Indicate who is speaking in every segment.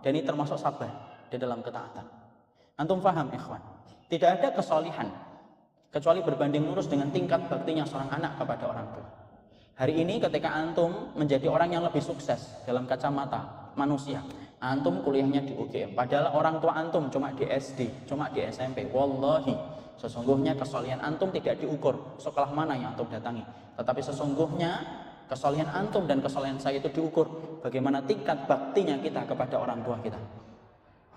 Speaker 1: dan ini termasuk sabar di dalam ketaatan. Antum paham ikhwan? Tidak ada kesolihan kecuali berbanding lurus dengan tingkat baktinya seorang anak kepada orang tua. Hari ini ketika antum menjadi orang yang lebih sukses dalam kacamata manusia, antum kuliahnya di UGM, padahal orang tua antum cuma di SD, cuma di SMP. Wallahi, sesungguhnya kesolihan antum tidak diukur sekolah mana yang antum datangi, tetapi sesungguhnya kesolihan antum dan kesolihan saya itu diukur bagaimana tingkat baktinya kita kepada orang tua kita.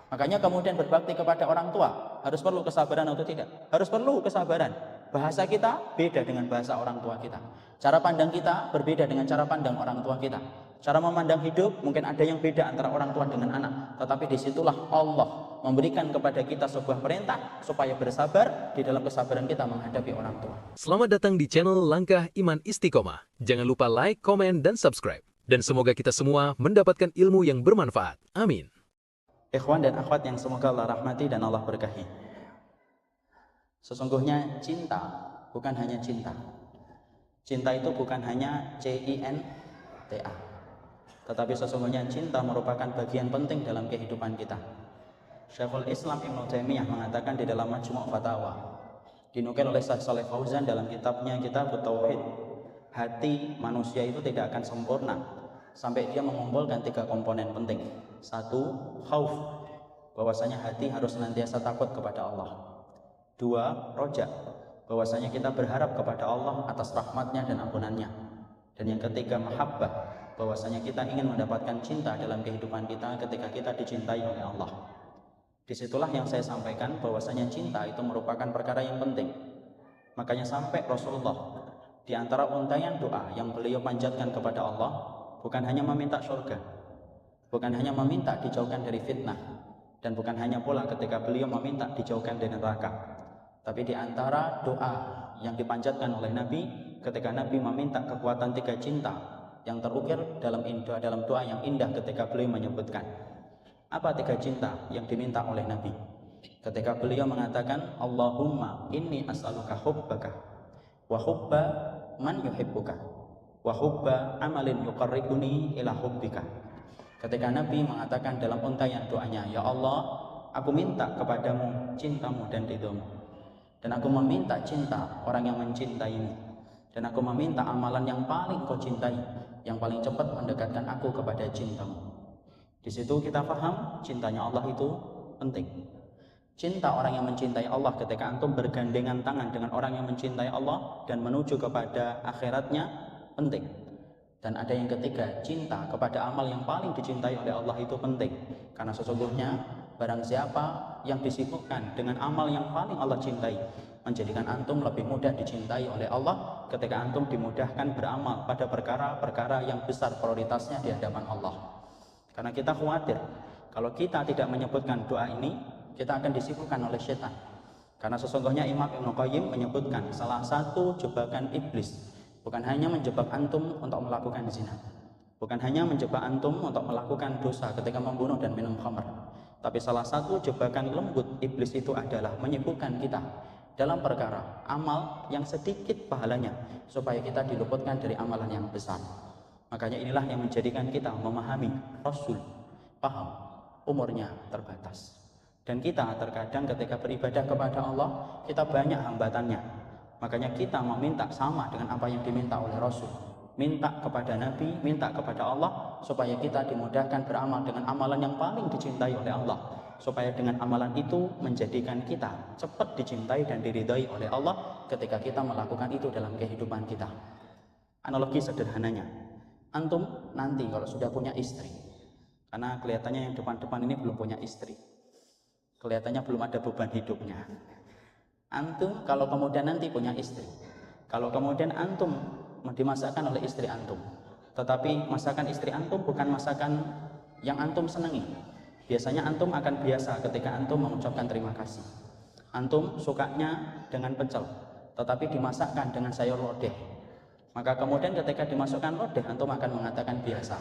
Speaker 1: Makanya kemudian berbakti kepada orang tua harus perlu kesabaran atau tidak? Harus perlu kesabaran. Bahasa kita beda dengan bahasa orang tua kita. Cara pandang kita berbeda dengan cara pandang orang tua kita. Cara memandang hidup mungkin ada yang beda antara orang tua dengan anak. Tetapi disitulah Allah memberikan kepada kita sebuah perintah supaya bersabar di dalam kesabaran kita menghadapi orang tua.
Speaker 2: Selamat datang di channel Langkah Iman Istiqomah. Jangan lupa like, komen, dan subscribe. Dan semoga kita semua mendapatkan ilmu yang bermanfaat. Amin.
Speaker 1: Ikhwan dan akhwat yang semoga Allah rahmati dan Allah berkahi. Sesungguhnya cinta bukan hanya cinta. Cinta itu bukan hanya CINTA. Tetapi sesungguhnya cinta merupakan bagian penting dalam kehidupan kita. Syekhul Islam Ibnu Taimiyah mengatakan di dalam Majmu' Fatawa, dinukil oleh Syekh Shalih Fauzan dalam kitabnya Kitabut Tauhid, hati manusia itu tidak akan sempurna sampai dia mengumpulkan 3 komponen penting. 1, khauf, bahwasanya hati harus senantiasa takut kepada Allah. 2, roja, bahwasanya kita berharap kepada Allah atas rahmatnya dan ampunannya. Dan yang ketiga, mahabbah, bahwasanya kita ingin mendapatkan cinta dalam kehidupan kita ketika kita dicintai oleh Allah. Disitulah yang saya sampaikan bahwasanya cinta itu merupakan perkara yang penting. Makanya sampai Rasulullah di antara untaian doa yang beliau panjatkan kepada Allah bukan hanya meminta surga, bukan hanya meminta dijauhkan dari fitnah, dan bukan hanya pula ketika beliau meminta dijauhkan dari neraka. Tapi di antara doa yang dipanjatkan oleh Nabi ketika Nabi meminta kekuatan 3 cinta yang terukir dalam doa yang indah ketika beliau menyebutkan. Apa 3 cinta yang diminta oleh Nabi? Ketika beliau mengatakan, Allahumma inni as'aluka hubbaka wa hubba man yuhibbuka wa hubba amalin yuqarribuni ila hubbika. Ketika Nabi mengatakan dalam untaian doanya, ya Allah, aku minta kepadamu cintamu dan ridhomu, dan aku meminta cinta orang yang mencintaimu, dan aku meminta amalan yang paling kau cintai, yang paling cepat mendekatkan aku kepada cintamu. Di situ kita paham cintanya Allah itu penting. Cinta orang yang mencintai Allah ketika antum bergandengan tangan dengan orang yang mencintai Allah dan menuju kepada akhiratnya penting. Dan ada yang ketiga, cinta kepada amal yang paling dicintai oleh Allah itu penting. Karena sesungguhnya barang siapa yang disibukkan dengan amal yang paling Allah cintai, menjadikan antum lebih mudah dicintai oleh Allah ketika antum dimudahkan beramal pada perkara-perkara yang besar prioritasnya di hadapan Allah. Karena kita khawatir kalau kita tidak menyebutkan doa ini, kita akan disibukkan oleh setan. Karena sesungguhnya Imam Ibnu Qayyim menyebutkan salah satu jebakan iblis bukan hanya menjebak antum untuk melakukan zina, bukan hanya menjebak antum untuk melakukan dosa ketika membunuh dan minum khamr, tapi salah satu jebakan lembut iblis itu adalah menyibukkan kita dalam perkara amal yang sedikit pahalanya supaya kita diluputkan dari amalan yang besar. Makanya inilah yang menjadikan kita memahami Rasul paham umurnya terbatas, dan kita terkadang ketika beribadah kepada Allah kita banyak hambatannya. Makanya kita meminta sama dengan apa yang diminta oleh Rasul, minta kepada Nabi, minta kepada Allah supaya kita dimudahkan beramal dengan amalan yang paling dicintai oleh Allah, supaya dengan amalan itu menjadikan kita cepat dicintai dan diridhai oleh Allah ketika kita melakukan itu dalam kehidupan kita. Analogi sederhananya, antum nanti kalau sudah punya istri, karena kelihatannya yang depan-depan ini belum punya istri, kelihatannya belum ada beban hidupnya. Antum kalau kemudian nanti punya istri, kalau kemudian antum dimasakkan oleh istri antum, tetapi masakan istri antum bukan masakan yang antum senangi, biasanya antum akan biasa ketika antum mengucapkan terima kasih. Antum sukanya dengan pecel, tetapi dimasakkan dengan sayur lodeh, maka kemudian ketika dimasukkan lodeh antum akan mengatakan biasa,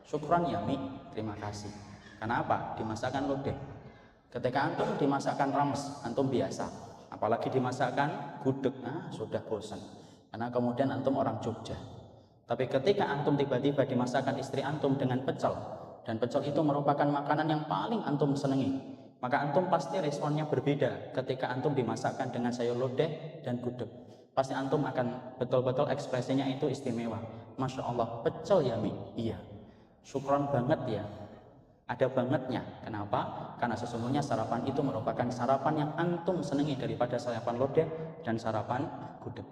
Speaker 1: syukran ya mi, terima kasih. Kenapa? Dimasakkan lodeh. Ketika antum dimasakkan rames, antum biasa. Apalagi dimasakkan gudeg, sudah bosan. Karena kemudian antum orang Jogja. Tapi ketika antum tiba-tiba dimasakkan istri antum dengan pecel, dan pecel itu merupakan makanan yang paling antum senangi, maka antum pasti responnya berbeda ketika antum dimasakkan dengan sayur lodeh dan gudeg. Pasti antum akan betul-betul ekspresinya itu istimewa. Masya Allah, pecel ya Mi? Iya. Syukron banget ya. Ada bangetnya. Kenapa? Karena sesungguhnya sarapan itu merupakan sarapan yang antum senangi daripada sarapan lodeh dan sarapan gudeg.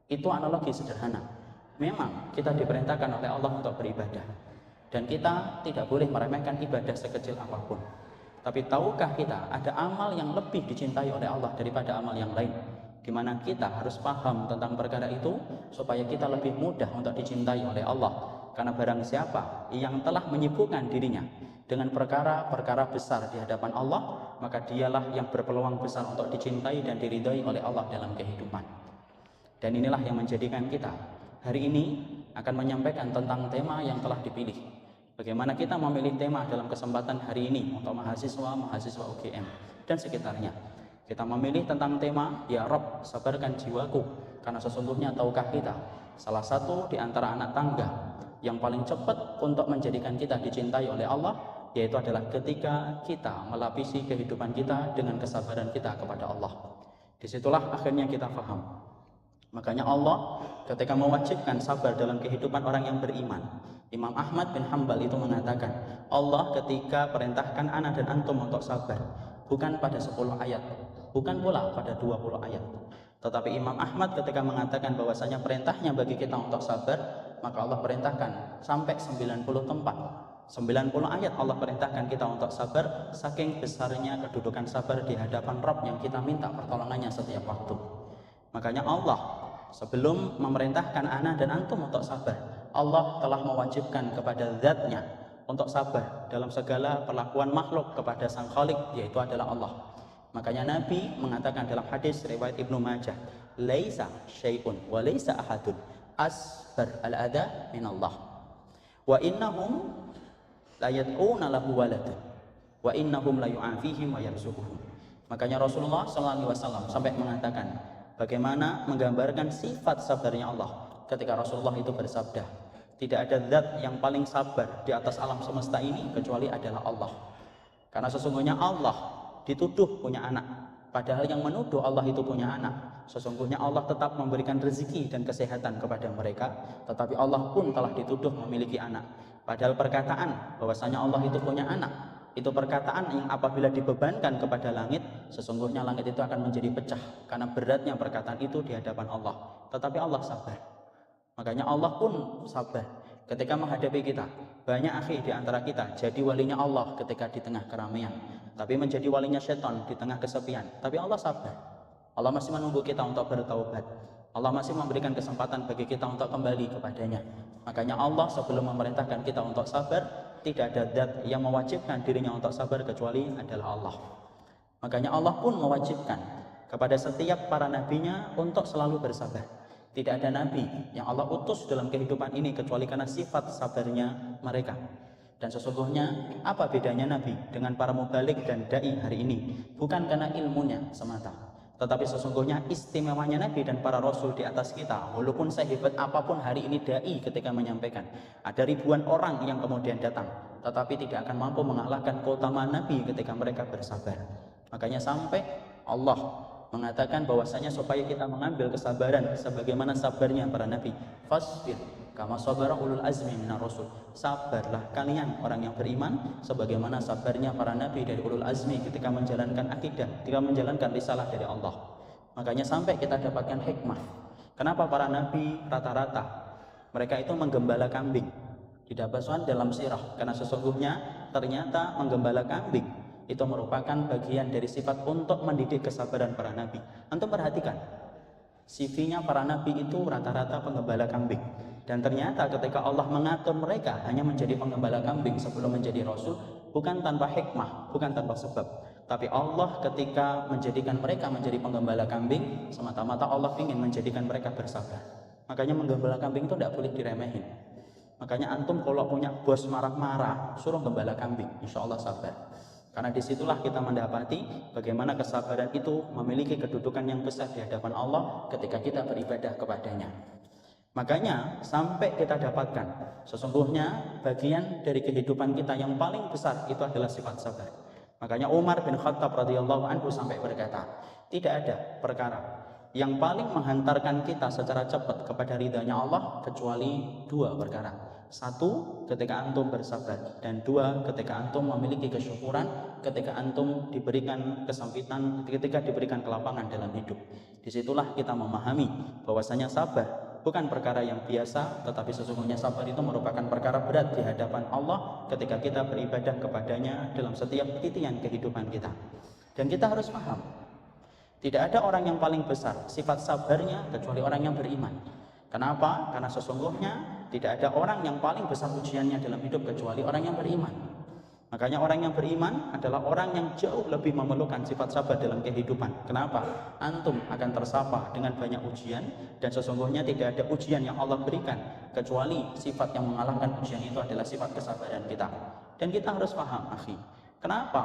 Speaker 1: Itu analogi sederhana. Memang kita diperintahkan oleh Allah untuk beribadah, dan kita tidak boleh meremehkan ibadah sekecil apapun. Tapi tahukah kita ada amal yang lebih dicintai oleh Allah daripada amal yang lain? Di mana kita harus paham tentang perkara itu supaya kita lebih mudah untuk dicintai oleh Allah. Karena barang siapa yang telah menyibukkan dirinya dengan perkara-perkara besar di hadapan Allah, maka dialah yang berpeluang besar untuk dicintai dan diridhai oleh Allah dalam kehidupan. Dan inilah yang menjadikan kita hari ini akan menyampaikan tentang tema yang telah dipilih. Bagaimana kita memilih tema dalam kesempatan hari ini untuk mahasiswa UGM dan sekitarnya. Kita memilih tentang tema, ya Rob, sabarkan jiwaku. Karena sesungguhnya tahukah kita, salah satu di antara anak tangga yang paling cepat untuk menjadikan kita dicintai oleh Allah, yaitu adalah ketika kita melapisi kehidupan kita dengan kesabaran kita kepada Allah. Disitulah akhirnya kita paham. Makanya Allah ketika mewajibkan sabar dalam kehidupan orang yang beriman, Imam Ahmad bin Hanbal itu mengatakan, Allah ketika perintahkan ana dan antum untuk sabar, bukan pada 10 ayat, bukan pula pada 20 ayat. Tetapi Imam Ahmad ketika mengatakan bahwasanya perintahnya bagi kita untuk sabar, maka Allah perintahkan sampai 90 tempat. 90 ayat Allah perintahkan kita untuk sabar, saking besarnya kedudukan sabar di hadapan Rabb yang kita minta pertolongannya setiap waktu. Makanya Allah sebelum memerintahkan ana dan antum untuk sabar, Allah telah mewajibkan kepada zatnya untuk sabar dalam segala perlakuan makhluk kepada sang Khalik, yaitu adalah Allah. Makanya Nabi mengatakan dalam hadis riwayat Ibnu Majah, laisa syai'un wa laisa ahadun asbar al-adha min Allah wa innahum la yad'una lahu waladan wa innahum la yu'afihim wa yarzuquhum. Makanya Rasulullah SAW sampai mengatakan bagaimana menggambarkan sifat sabarnya Allah ketika Rasulullah itu bersabda, tidak ada zat yang paling sabar di atas alam semesta ini kecuali adalah Allah. Karena sesungguhnya Allah dituduh punya anak, padahal yang menuduh Allah itu punya anak, sesungguhnya Allah tetap memberikan rezeki dan kesehatan kepada mereka, tetapi Allah pun telah dituduh memiliki anak. Padahal perkataan bahwasanya Allah itu punya anak, itu perkataan yang apabila dibebankan kepada langit, sesungguhnya langit itu akan menjadi pecah karena beratnya perkataan itu di hadapan Allah. Tetapi Allah sabar. Makanya Allah pun sabar ketika menghadapi kita. Banyak akhi di antara kita jadi walinya Allah ketika di tengah keramaian, tapi menjadi walinya setan di tengah kesepian. Tapi Allah sabar. Allah masih menunggu kita untuk bertaubat. Allah masih memberikan kesempatan bagi kita untuk kembali kepadanya. Makanya Allah sebelum memerintahkan kita untuk sabar, tidak ada zat yang mewajibkan dirinya untuk sabar kecuali adalah Allah. Makanya Allah pun mewajibkan kepada setiap para nabinya untuk selalu bersabar. Tidak ada nabi yang Allah utus dalam kehidupan ini kecuali karena sifat sabarnya mereka. Dan sesungguhnya apa bedanya nabi dengan para mubalik dan dai hari ini? Bukan karena ilmunya semata, tetapi sesungguhnya istimewanya nabi dan para rasul di atas kita. Walaupun sehebat apapun hari ini dai ketika menyampaikan, ada ribuan orang yang kemudian datang, tetapi tidak akan mampu mengalahkan keutamaan nabi ketika mereka bersabar. Makanya sampai Allah mengatakan bahwasanya supaya kita mengambil kesabaran sebagaimana sabarnya para nabi. Fasbir kama sabara ulul azmi minar rasul. Sabarlah kalian orang yang beriman sebagaimana sabarnya para nabi dari ulul azmi ketika menjalankan akidah, ketika menjalankan risalah dari Allah. Makanya sampai kita dapatkan hikmah. Kenapa para nabi rata-rata mereka itu menggembala kambing? Tidak basuhan dalam sirah, karena sesungguhnya ternyata menggembala kambing itu merupakan bagian dari sifat untuk mendidik kesabaran para nabi. Antum perhatikan, CV-nya para nabi itu rata-rata penggembala kambing. Dan ternyata ketika Allah mengatur mereka hanya menjadi penggembala kambing sebelum menjadi rasul, bukan tanpa hikmah, bukan tanpa sebab. Tapi Allah ketika menjadikan mereka menjadi penggembala kambing, semata-mata Allah ingin menjadikan mereka bersabar. Makanya menggembala kambing itu tidak boleh diremehin. Makanya antum kalau punya bos marah-marah, suruh gembala kambing, insya Allah sabar. Karena disitulah kita mendapati bagaimana kesabaran itu memiliki kedudukan yang besar di hadapan Allah ketika kita beribadah kepadanya. Makanya sampai kita dapatkan sesungguhnya bagian dari kehidupan kita yang paling besar itu adalah sifat sabar. Makanya Umar bin Khattab radhiyallahu anhu sampai berkata, tidak ada perkara yang paling menghantarkan kita secara cepat kepada ridhanya Allah kecuali dua perkara. Satu, ketika antum bersabar, dan dua, ketika antum memiliki kesyukuran, ketika antum diberikan kesempitan, ketika diberikan kelapangan dalam hidup. Disitulah kita memahami bahwasanya sabar bukan perkara yang biasa, tetapi sesungguhnya sabar itu merupakan perkara berat di hadapan Allah ketika kita beribadah kepadanya dalam setiap titian kehidupan kita. Dan kita harus paham, tidak ada orang yang paling besar sifat sabarnya kecuali orang yang beriman. Kenapa? Karena sesungguhnya tidak ada orang yang paling besar ujiannya dalam hidup kecuali orang yang beriman. Makanya orang yang beriman adalah orang yang jauh lebih memerlukan sifat sabar dalam kehidupan. Kenapa? Antum akan tersapa dengan banyak ujian, dan sesungguhnya tidak ada ujian yang Allah berikan kecuali sifat yang mengalahkan ujian itu adalah sifat kesabaran kita. Dan kita harus paham, akhi, kenapa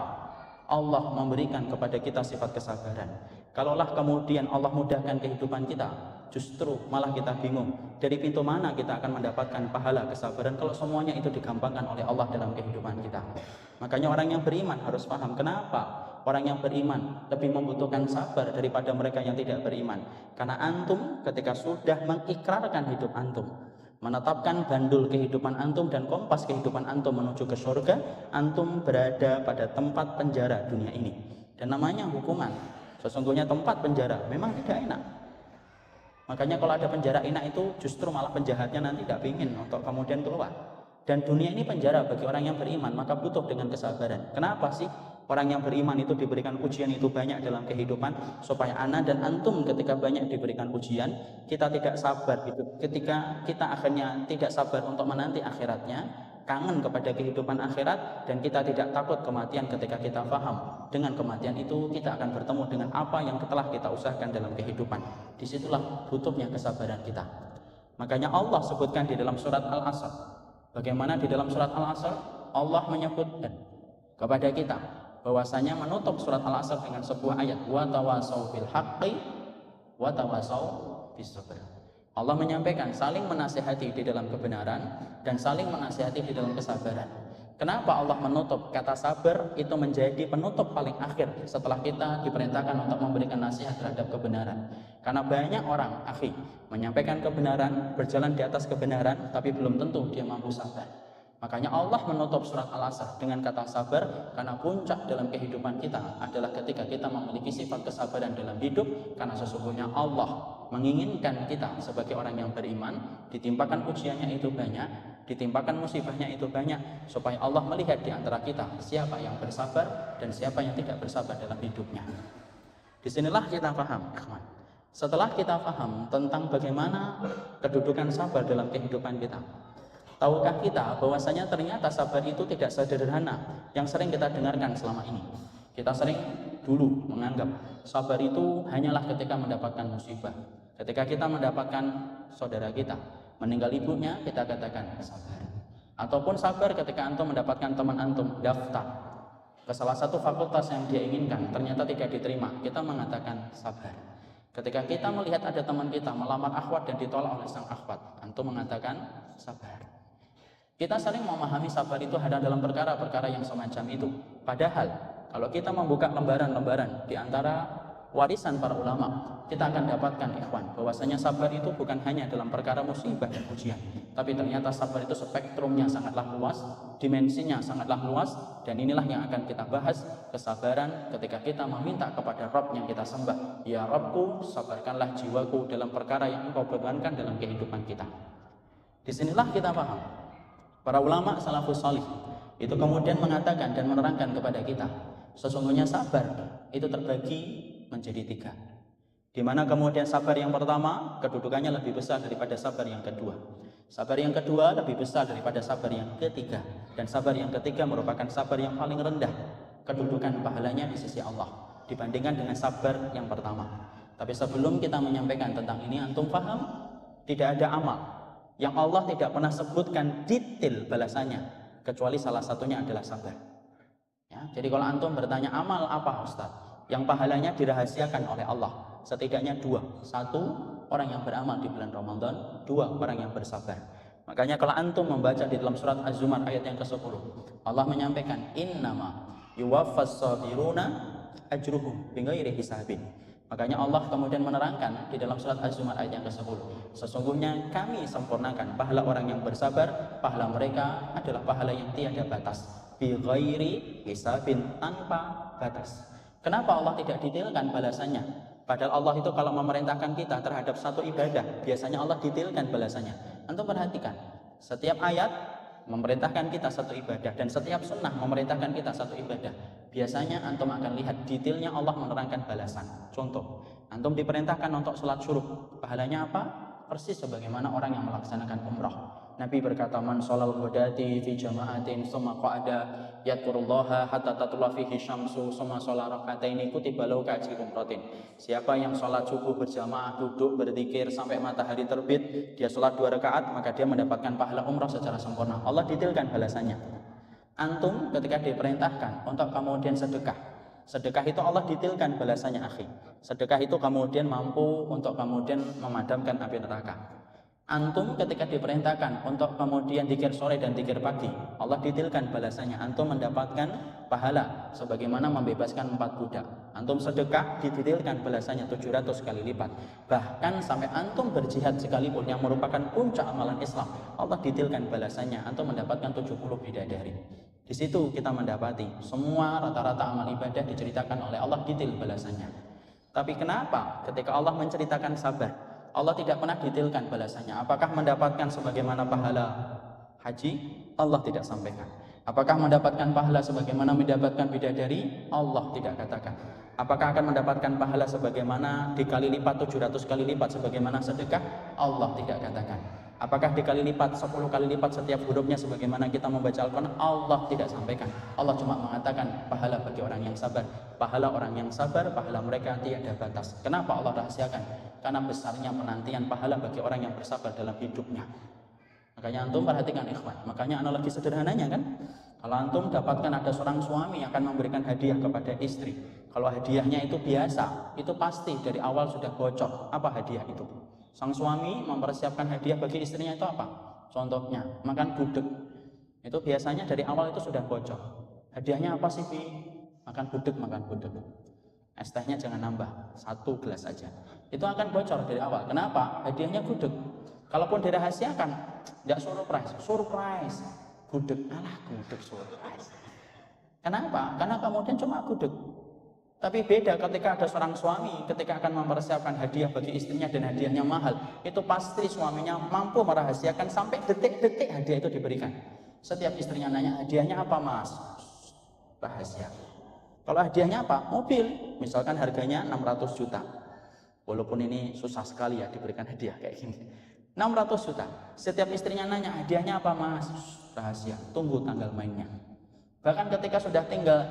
Speaker 1: Allah memberikan kepada kita sifat kesabaran? Kalaulah kemudian Allah mudahkan kehidupan kita, justru malah kita bingung dari pintu mana kita akan mendapatkan pahala kesabaran kalau semuanya itu digampangkan oleh Allah dalam kehidupan kita. Makanya orang yang beriman harus paham kenapa orang yang beriman lebih membutuhkan sabar daripada mereka yang tidak beriman. Karena antum ketika sudah mengikrarkan hidup antum, menetapkan bandul kehidupan antum dan kompas kehidupan antum menuju ke surga, antum berada pada tempat penjara dunia ini. Dan namanya hukuman. Sesungguhnya tempat penjara memang tidak enak. Makanya kalau ada penjara enak itu justru malah penjahatnya nanti tidak ingin untuk kemudian keluar. Dan dunia ini penjara bagi orang yang beriman, maka butuh dengan kesabaran. Kenapa sih orang yang beriman itu diberikan ujian itu banyak dalam kehidupan? Supaya ana dan antum ketika banyak diberikan ujian, kita tidak sabar gitu. Ketika kita akhirnya tidak sabar untuk menanti akhiratnya, kangen kepada kehidupan akhirat, dan kita tidak takut kematian ketika kita paham dengan kematian itu kita akan bertemu dengan apa yang telah kita usahakan dalam kehidupan. Disitulah butuhnya kesabaran kita. Makanya Allah sebutkan di dalam surat Al-Asr, bagaimana di dalam surat Al-Asr Allah menyebutkan kepada kita bahwasanya menutup surat Al-Asr dengan sebuah ayat, wa tawasau bil haqqi wa tawasau bis sabr. Allah menyampaikan saling menasihati di dalam kebenaran dan saling menasihati di dalam kesabaran. Kenapa Allah menutup kata sabar itu menjadi penutup paling akhir setelah kita diperintahkan untuk memberikan nasihat terhadap kebenaran? Karena banyak orang, akhi, menyampaikan kebenaran, berjalan di atas kebenaran, tapi belum tentu dia mampu sabar. Makanya Allah menutup surat Al-Asr dengan kata sabar, karena puncak dalam kehidupan kita adalah ketika kita memiliki sifat kesabaran dalam hidup. Karena sesungguhnya Allah menginginkan kita sebagai orang yang beriman, ditimpakan ujiannya itu banyak, ditimpakan musibahnya itu banyak, supaya Allah melihat di antara kita siapa yang bersabar dan siapa yang tidak bersabar dalam hidupnya. Disinilah kita paham, ikhwan. Setelah kita paham tentang bagaimana kedudukan sabar dalam kehidupan kita, tahukah kita bahwasanya ternyata sabar itu tidak sederhana yang sering kita dengarkan selama ini. Kita sering dulu menganggap sabar itu hanyalah ketika mendapatkan musibah. Ketika kita mendapatkan saudara kita meninggal ibunya, kita katakan sabar. Ataupun sabar ketika antum mendapatkan teman antum daftar ke salah satu fakultas yang dia inginkan, ternyata tidak diterima, kita mengatakan sabar. Ketika kita melihat ada teman kita melamar akhwat dan ditolak oleh sang akhwat, antum mengatakan sabar. Kita sering memahami sabar itu ada dalam perkara-perkara yang semacam itu. Padahal kalau kita membuka lembaran-lembaran di antara warisan para ulama, kita akan dapatkan, ikhwan, bahwasanya sabar itu bukan hanya dalam perkara musibah dan ujian, tapi ternyata sabar itu spektrumnya sangatlah luas, dimensinya sangatlah luas. Dan inilah yang akan kita bahas, kesabaran ketika kita meminta kepada Rabb yang kita sembah. Ya Rabbku, sabarkanlah jiwaku dalam perkara yang Engkau bebankan dalam kehidupan kita. Disinilah kita paham. Para ulama salafus salih itu kemudian mengatakan dan menerangkan kepada kita, sesungguhnya sabar itu terbagi menjadi 3. Di mana kemudian sabar yang pertama kedudukannya lebih besar daripada sabar yang kedua. Sabar yang kedua lebih besar daripada sabar yang ketiga. Dan sabar yang ketiga merupakan sabar yang paling rendah kedudukan pahalanya di sisi Allah dibandingkan dengan sabar yang pertama. Tapi sebelum kita menyampaikan tentang ini, antum paham tidak ada amal yang Allah tidak pernah sebutkan detail balasannya kecuali salah satunya adalah sabar. Ya, jadi kalau antum bertanya amal apa Ustaz yang pahalanya dirahasiakan oleh Allah, setidaknya 2. 1, orang yang beramal di bulan Ramadan, 2 orang yang bersabar. Makanya kalau antum membaca di dalam surat Az-Zumar ayat yang ke-10, Allah menyampaikan innama yuwaffas sabiruna ajruhum bighairi hisabin. Makanya Allah kemudian menerangkan di dalam surat Az-Zumar ayat yang ke-10, sesungguhnya kami sempurnakan pahala orang yang bersabar, pahala mereka adalah pahala yang tiada batas, bighairi hisabin, tanpa batas. Kenapa Allah tidak detailkan balasannya? Padahal Allah itu kalau memerintahkan kita terhadap satu ibadah, biasanya Allah detailkan balasannya. Antum perhatikan, setiap ayat memerintahkan kita satu ibadah dan setiap sunnah memerintahkan kita satu ibadah. Biasanya antum akan lihat detailnya Allah menerangkan balasan. Contoh, antum diperintahkan untuk sholat syuruk, pahalanya apa? Persis sebagaimana orang yang melaksanakan umrah. Nabi berkata, man sholal ghadati fi jama'atin summa qa'ada yadkurullaha hatta tatlu'a fihi syamsu summa sholat raka'ataini kutiba lahu ka'ajri umratin. Siapa yang sholat subuh berjamaah, duduk berzikir sampai matahari terbit, dia sholat 2 rakaat, maka dia mendapatkan pahala umrah secara sempurna. Allah detailkan balasannya. Antum ketika diperintahkan untuk kemudian sedekah, sedekah itu Allah detailkan balasannya, akhi. Sedekah itu kemudian mampu untuk kemudian memadamkan api neraka. Antum ketika diperintahkan untuk kemudian dzikir sore dan dzikir pagi, Allah detailkan balasannya. Antum mendapatkan pahala sebagaimana membebaskan 4 budak. Antum sedekah didetailkan balasannya 700 kali lipat. Bahkan sampai antum berjihad sekalipun yang merupakan puncak amalan Islam, Allah detailkan balasannya. Antum mendapatkan 70 bidadari. Di situ kita mendapati semua rata-rata amal ibadah diceritakan oleh Allah detail balasannya. Tapi kenapa ketika Allah menceritakan sabar, Allah tidak pernah detailkan balasannya? Apakah mendapatkan sebagaimana pahala haji? Allah tidak sampaikan. Apakah mendapatkan pahala sebagaimana mendapatkan bidadari? Allah tidak katakan. Apakah akan mendapatkan pahala sebagaimana dikali lipat 700 kali lipat sebagaimana sedekah? Allah tidak katakan. Apakah dikali lipat 10 kali lipat setiap hurufnya sebagaimana kita membaca Al-Quran? Allah tidak sampaikan. Allah cuma mengatakan pahala bagi orang yang sabar. Pahala orang yang sabar, pahala mereka tiada batas. Kenapa Allah rahasiakan? Karena besarnya penantian pahala bagi orang yang bersabar dalam hidupnya. Makanya antum perhatikan ikhwan. Makanya analogi sederhananya kan, kalau antum dapatkan ada seorang suami yang akan memberikan hadiah kepada istri, kalau hadiahnya itu biasa, itu pasti dari awal sudah bocor. Apa hadiah itu? Sang suami mempersiapkan hadiah bagi istrinya itu apa? Contohnya, makan gudeg. Itu biasanya dari awal itu sudah bocor. Hadiahnya apa sih, Bi? Makan gudeg. Es tehnya jangan nambah, 1 gelas aja. Itu akan bocor dari awal. Kenapa? Hadiahnya gudeg. Kalaupun dirahasiakan, tidak surprise. Gudeg, gudeg surprise. Kenapa? Karena kemudian cuma gudeg. Tapi beda ketika ada seorang suami ketika akan mempersiapkan hadiah bagi istrinya dan hadiahnya mahal, itu pasti suaminya mampu merahasiakan sampai detik-detik hadiah itu diberikan. Setiap istrinya nanya, hadiahnya apa mas? Rahasia. Kalau hadiahnya apa? Mobil. Misalkan harganya 600 juta. Walaupun ini susah sekali ya diberikan hadiah kayak gini. 600 juta. Setiap istrinya nanya, hadiahnya apa mas? Rahasia. Tunggu tanggal mainnya. Bahkan ketika sudah tinggal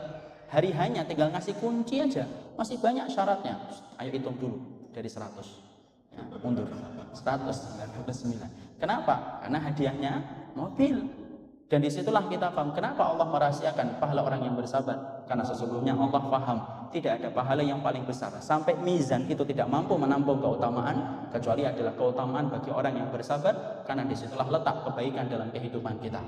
Speaker 1: hari hanya tinggal ngasih kunci aja, masih banyak syaratnya. Ayo hitung dulu dari 100. Ya, mundur. 199. Kenapa? Karena hadiahnya mobil. Dan disitulah kita paham kenapa Allah merahasiakan pahala orang yang bersabar. Karena sesungguhnya Allah paham tidak ada pahala yang paling besar. Sampai mizan itu tidak mampu menampung keutamaan, kecuali adalah keutamaan bagi orang yang bersabar. Karena disitulah letak kebaikan dalam kehidupan kita.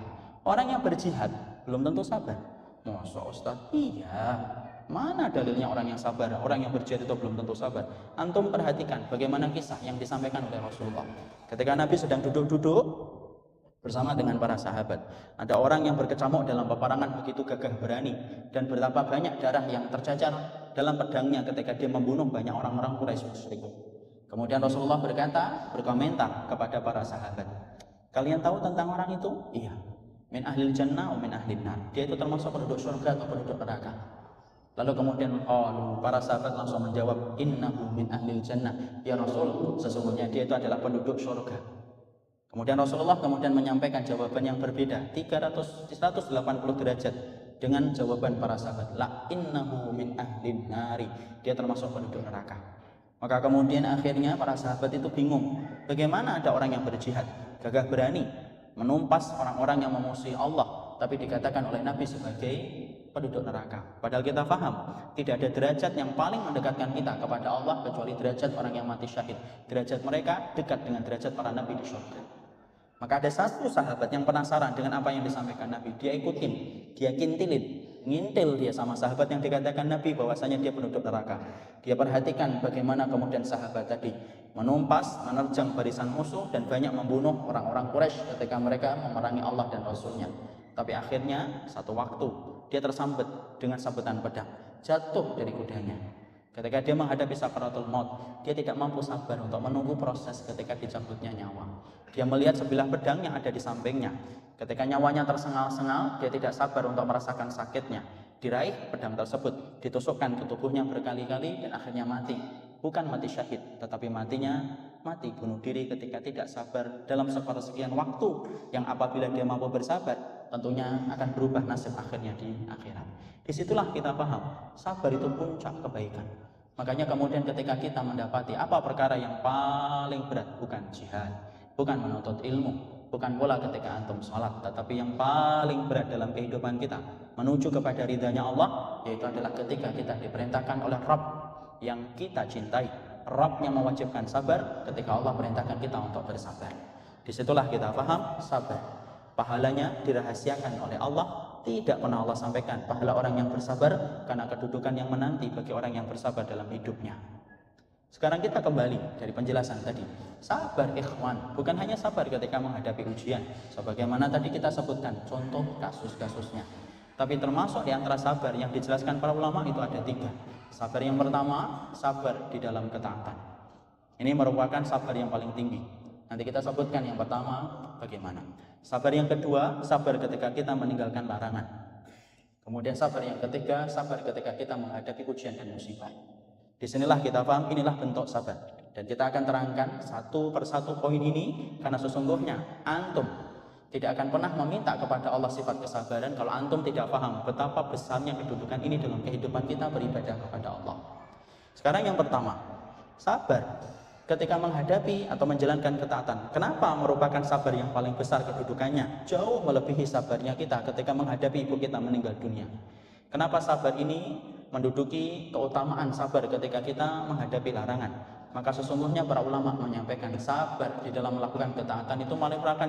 Speaker 1: Orang yang berjihad belum tentu sabar. Masa Ustaz? Iya. Mana dalilnya orang yang sabar? Orang yang berjihad itu belum tentu sabar. Antum perhatikan bagaimana kisah yang disampaikan oleh Rasulullah. Ketika Nabi sedang duduk-duduk bersama dengan para sahabat, ada orang yang berkecamuk dalam peperangan begitu gagah berani dan betapa banyak darah yang tercacar dalam pedangnya ketika dia membunuh banyak orang-orang Quraisy musyrik. Kemudian Rasulullah berkomentar kepada para sahabat, kalian tahu tentang orang itu? Iya. Min ahlil jannah wa min ahlin nar. Dia itu termasuk penduduk surga atau penduduk neraka. Lalu kemudian para sahabat langsung menjawab, innahu min ahlil jannah. Ya Rasul, sesungguhnya dia itu adalah penduduk surga. Kemudian Rasulullah menyampaikan jawaban yang berbeda, 180 derajat dengan jawaban para sahabat, la innahu min ahlin nari. Dia termasuk penduduk neraka. Maka kemudian akhirnya para sahabat itu bingung, bagaimana ada orang yang berjihad, gagah berani menumpas orang-orang yang memusuhi Allah, tapi dikatakan oleh Nabi sebagai penduduk neraka. Padahal kita paham, tidak ada derajat yang paling mendekatkan kita kepada Allah kecuali derajat orang yang mati syahid. Derajat mereka dekat dengan derajat para nabi di surga. Maka ada satu sahabat yang penasaran dengan apa yang disampaikan Nabi. Dia ikutin, dia ngintil dia sama sahabat yang dikatakan Nabi bahwasanya dia penduduk neraka. Dia perhatikan bagaimana kemudian sahabat tadi menumpas, menerjang barisan musuh dan banyak membunuh orang-orang Quraisy ketika mereka memerangi Allah dan Rasulnya. Tapi akhirnya satu waktu dia tersambet dengan sabetan pedang, jatuh dari kudanya. Ketika dia menghadapi sakaratul maut, dia tidak mampu sabar untuk menunggu proses ketika dicabutnya nyawa. Dia melihat sebilah pedang yang ada di sampingnya. Ketika nyawanya tersengal-sengal, dia tidak sabar untuk merasakan sakitnya. Diraih pedang tersebut, ditusukkan ke tubuhnya berkali-kali dan akhirnya mati. Bukan mati syahid, tetapi matinya mati bunuh diri ketika tidak sabar dalam sepersekian waktu yang apabila dia mampu bersabar, tentunya akan berubah nasib akhirnya di akhirat. Disitulah kita paham, sabar itu puncak kebaikan. Makanya kemudian ketika kita mendapati apa perkara yang paling berat, bukan jihad, bukan menuntut ilmu, bukan pula ketika antum sholat, tetapi yang paling berat dalam kehidupan kita menuju kepada ridhanya Allah, yaitu adalah ketika kita diperintahkan oleh Rabb yang kita cintai, Rabb yang mewajibkan sabar ketika Allah perintahkan kita untuk bersabar. Disitulah kita paham sabar. Pahalanya dirahasiakan oleh Allah, tidak pernah Allah sampaikan pahala orang yang bersabar karena kedudukan yang menanti bagi orang yang bersabar dalam hidupnya. Sekarang kita kembali dari penjelasan tadi. Sabar ikhwan, bukan hanya sabar ketika menghadapi ujian, sebagaimana tadi kita sebutkan contoh kasus-kasusnya. Tapi termasuk di antara sabar yang dijelaskan para ulama itu ada 3. Sabar yang pertama, sabar di dalam ketaatan. Ini merupakan sabar yang paling tinggi. Nanti kita sebutkan yang pertama bagaimana. Sabar yang kedua, sabar ketika kita meninggalkan larangan. Kemudian sabar yang ketiga, sabar ketika kita menghadapi ujian dan musibah. Disinilah kita paham, inilah bentuk sabar. Dan kita akan terangkan satu persatu poin ini, karena sesungguhnya antum tidak akan pernah meminta kepada Allah sifat kesabaran kalau antum tidak paham betapa besarnya kedudukan ini dalam kehidupan kita beribadah kepada Allah. Sekarang yang pertama, sabar ketika menghadapi atau menjalankan ketaatan. Kenapa merupakan sabar yang paling besar kedudukannya? Jauh melebihi sabarnya kita ketika menghadapi ibu kita meninggal dunia. Kenapa sabar ini menduduki keutamaan sabar ketika kita menghadapi larangan? Maka sesungguhnya para ulama menyampaikan sabar di dalam melakukan ketaatan itu merupakan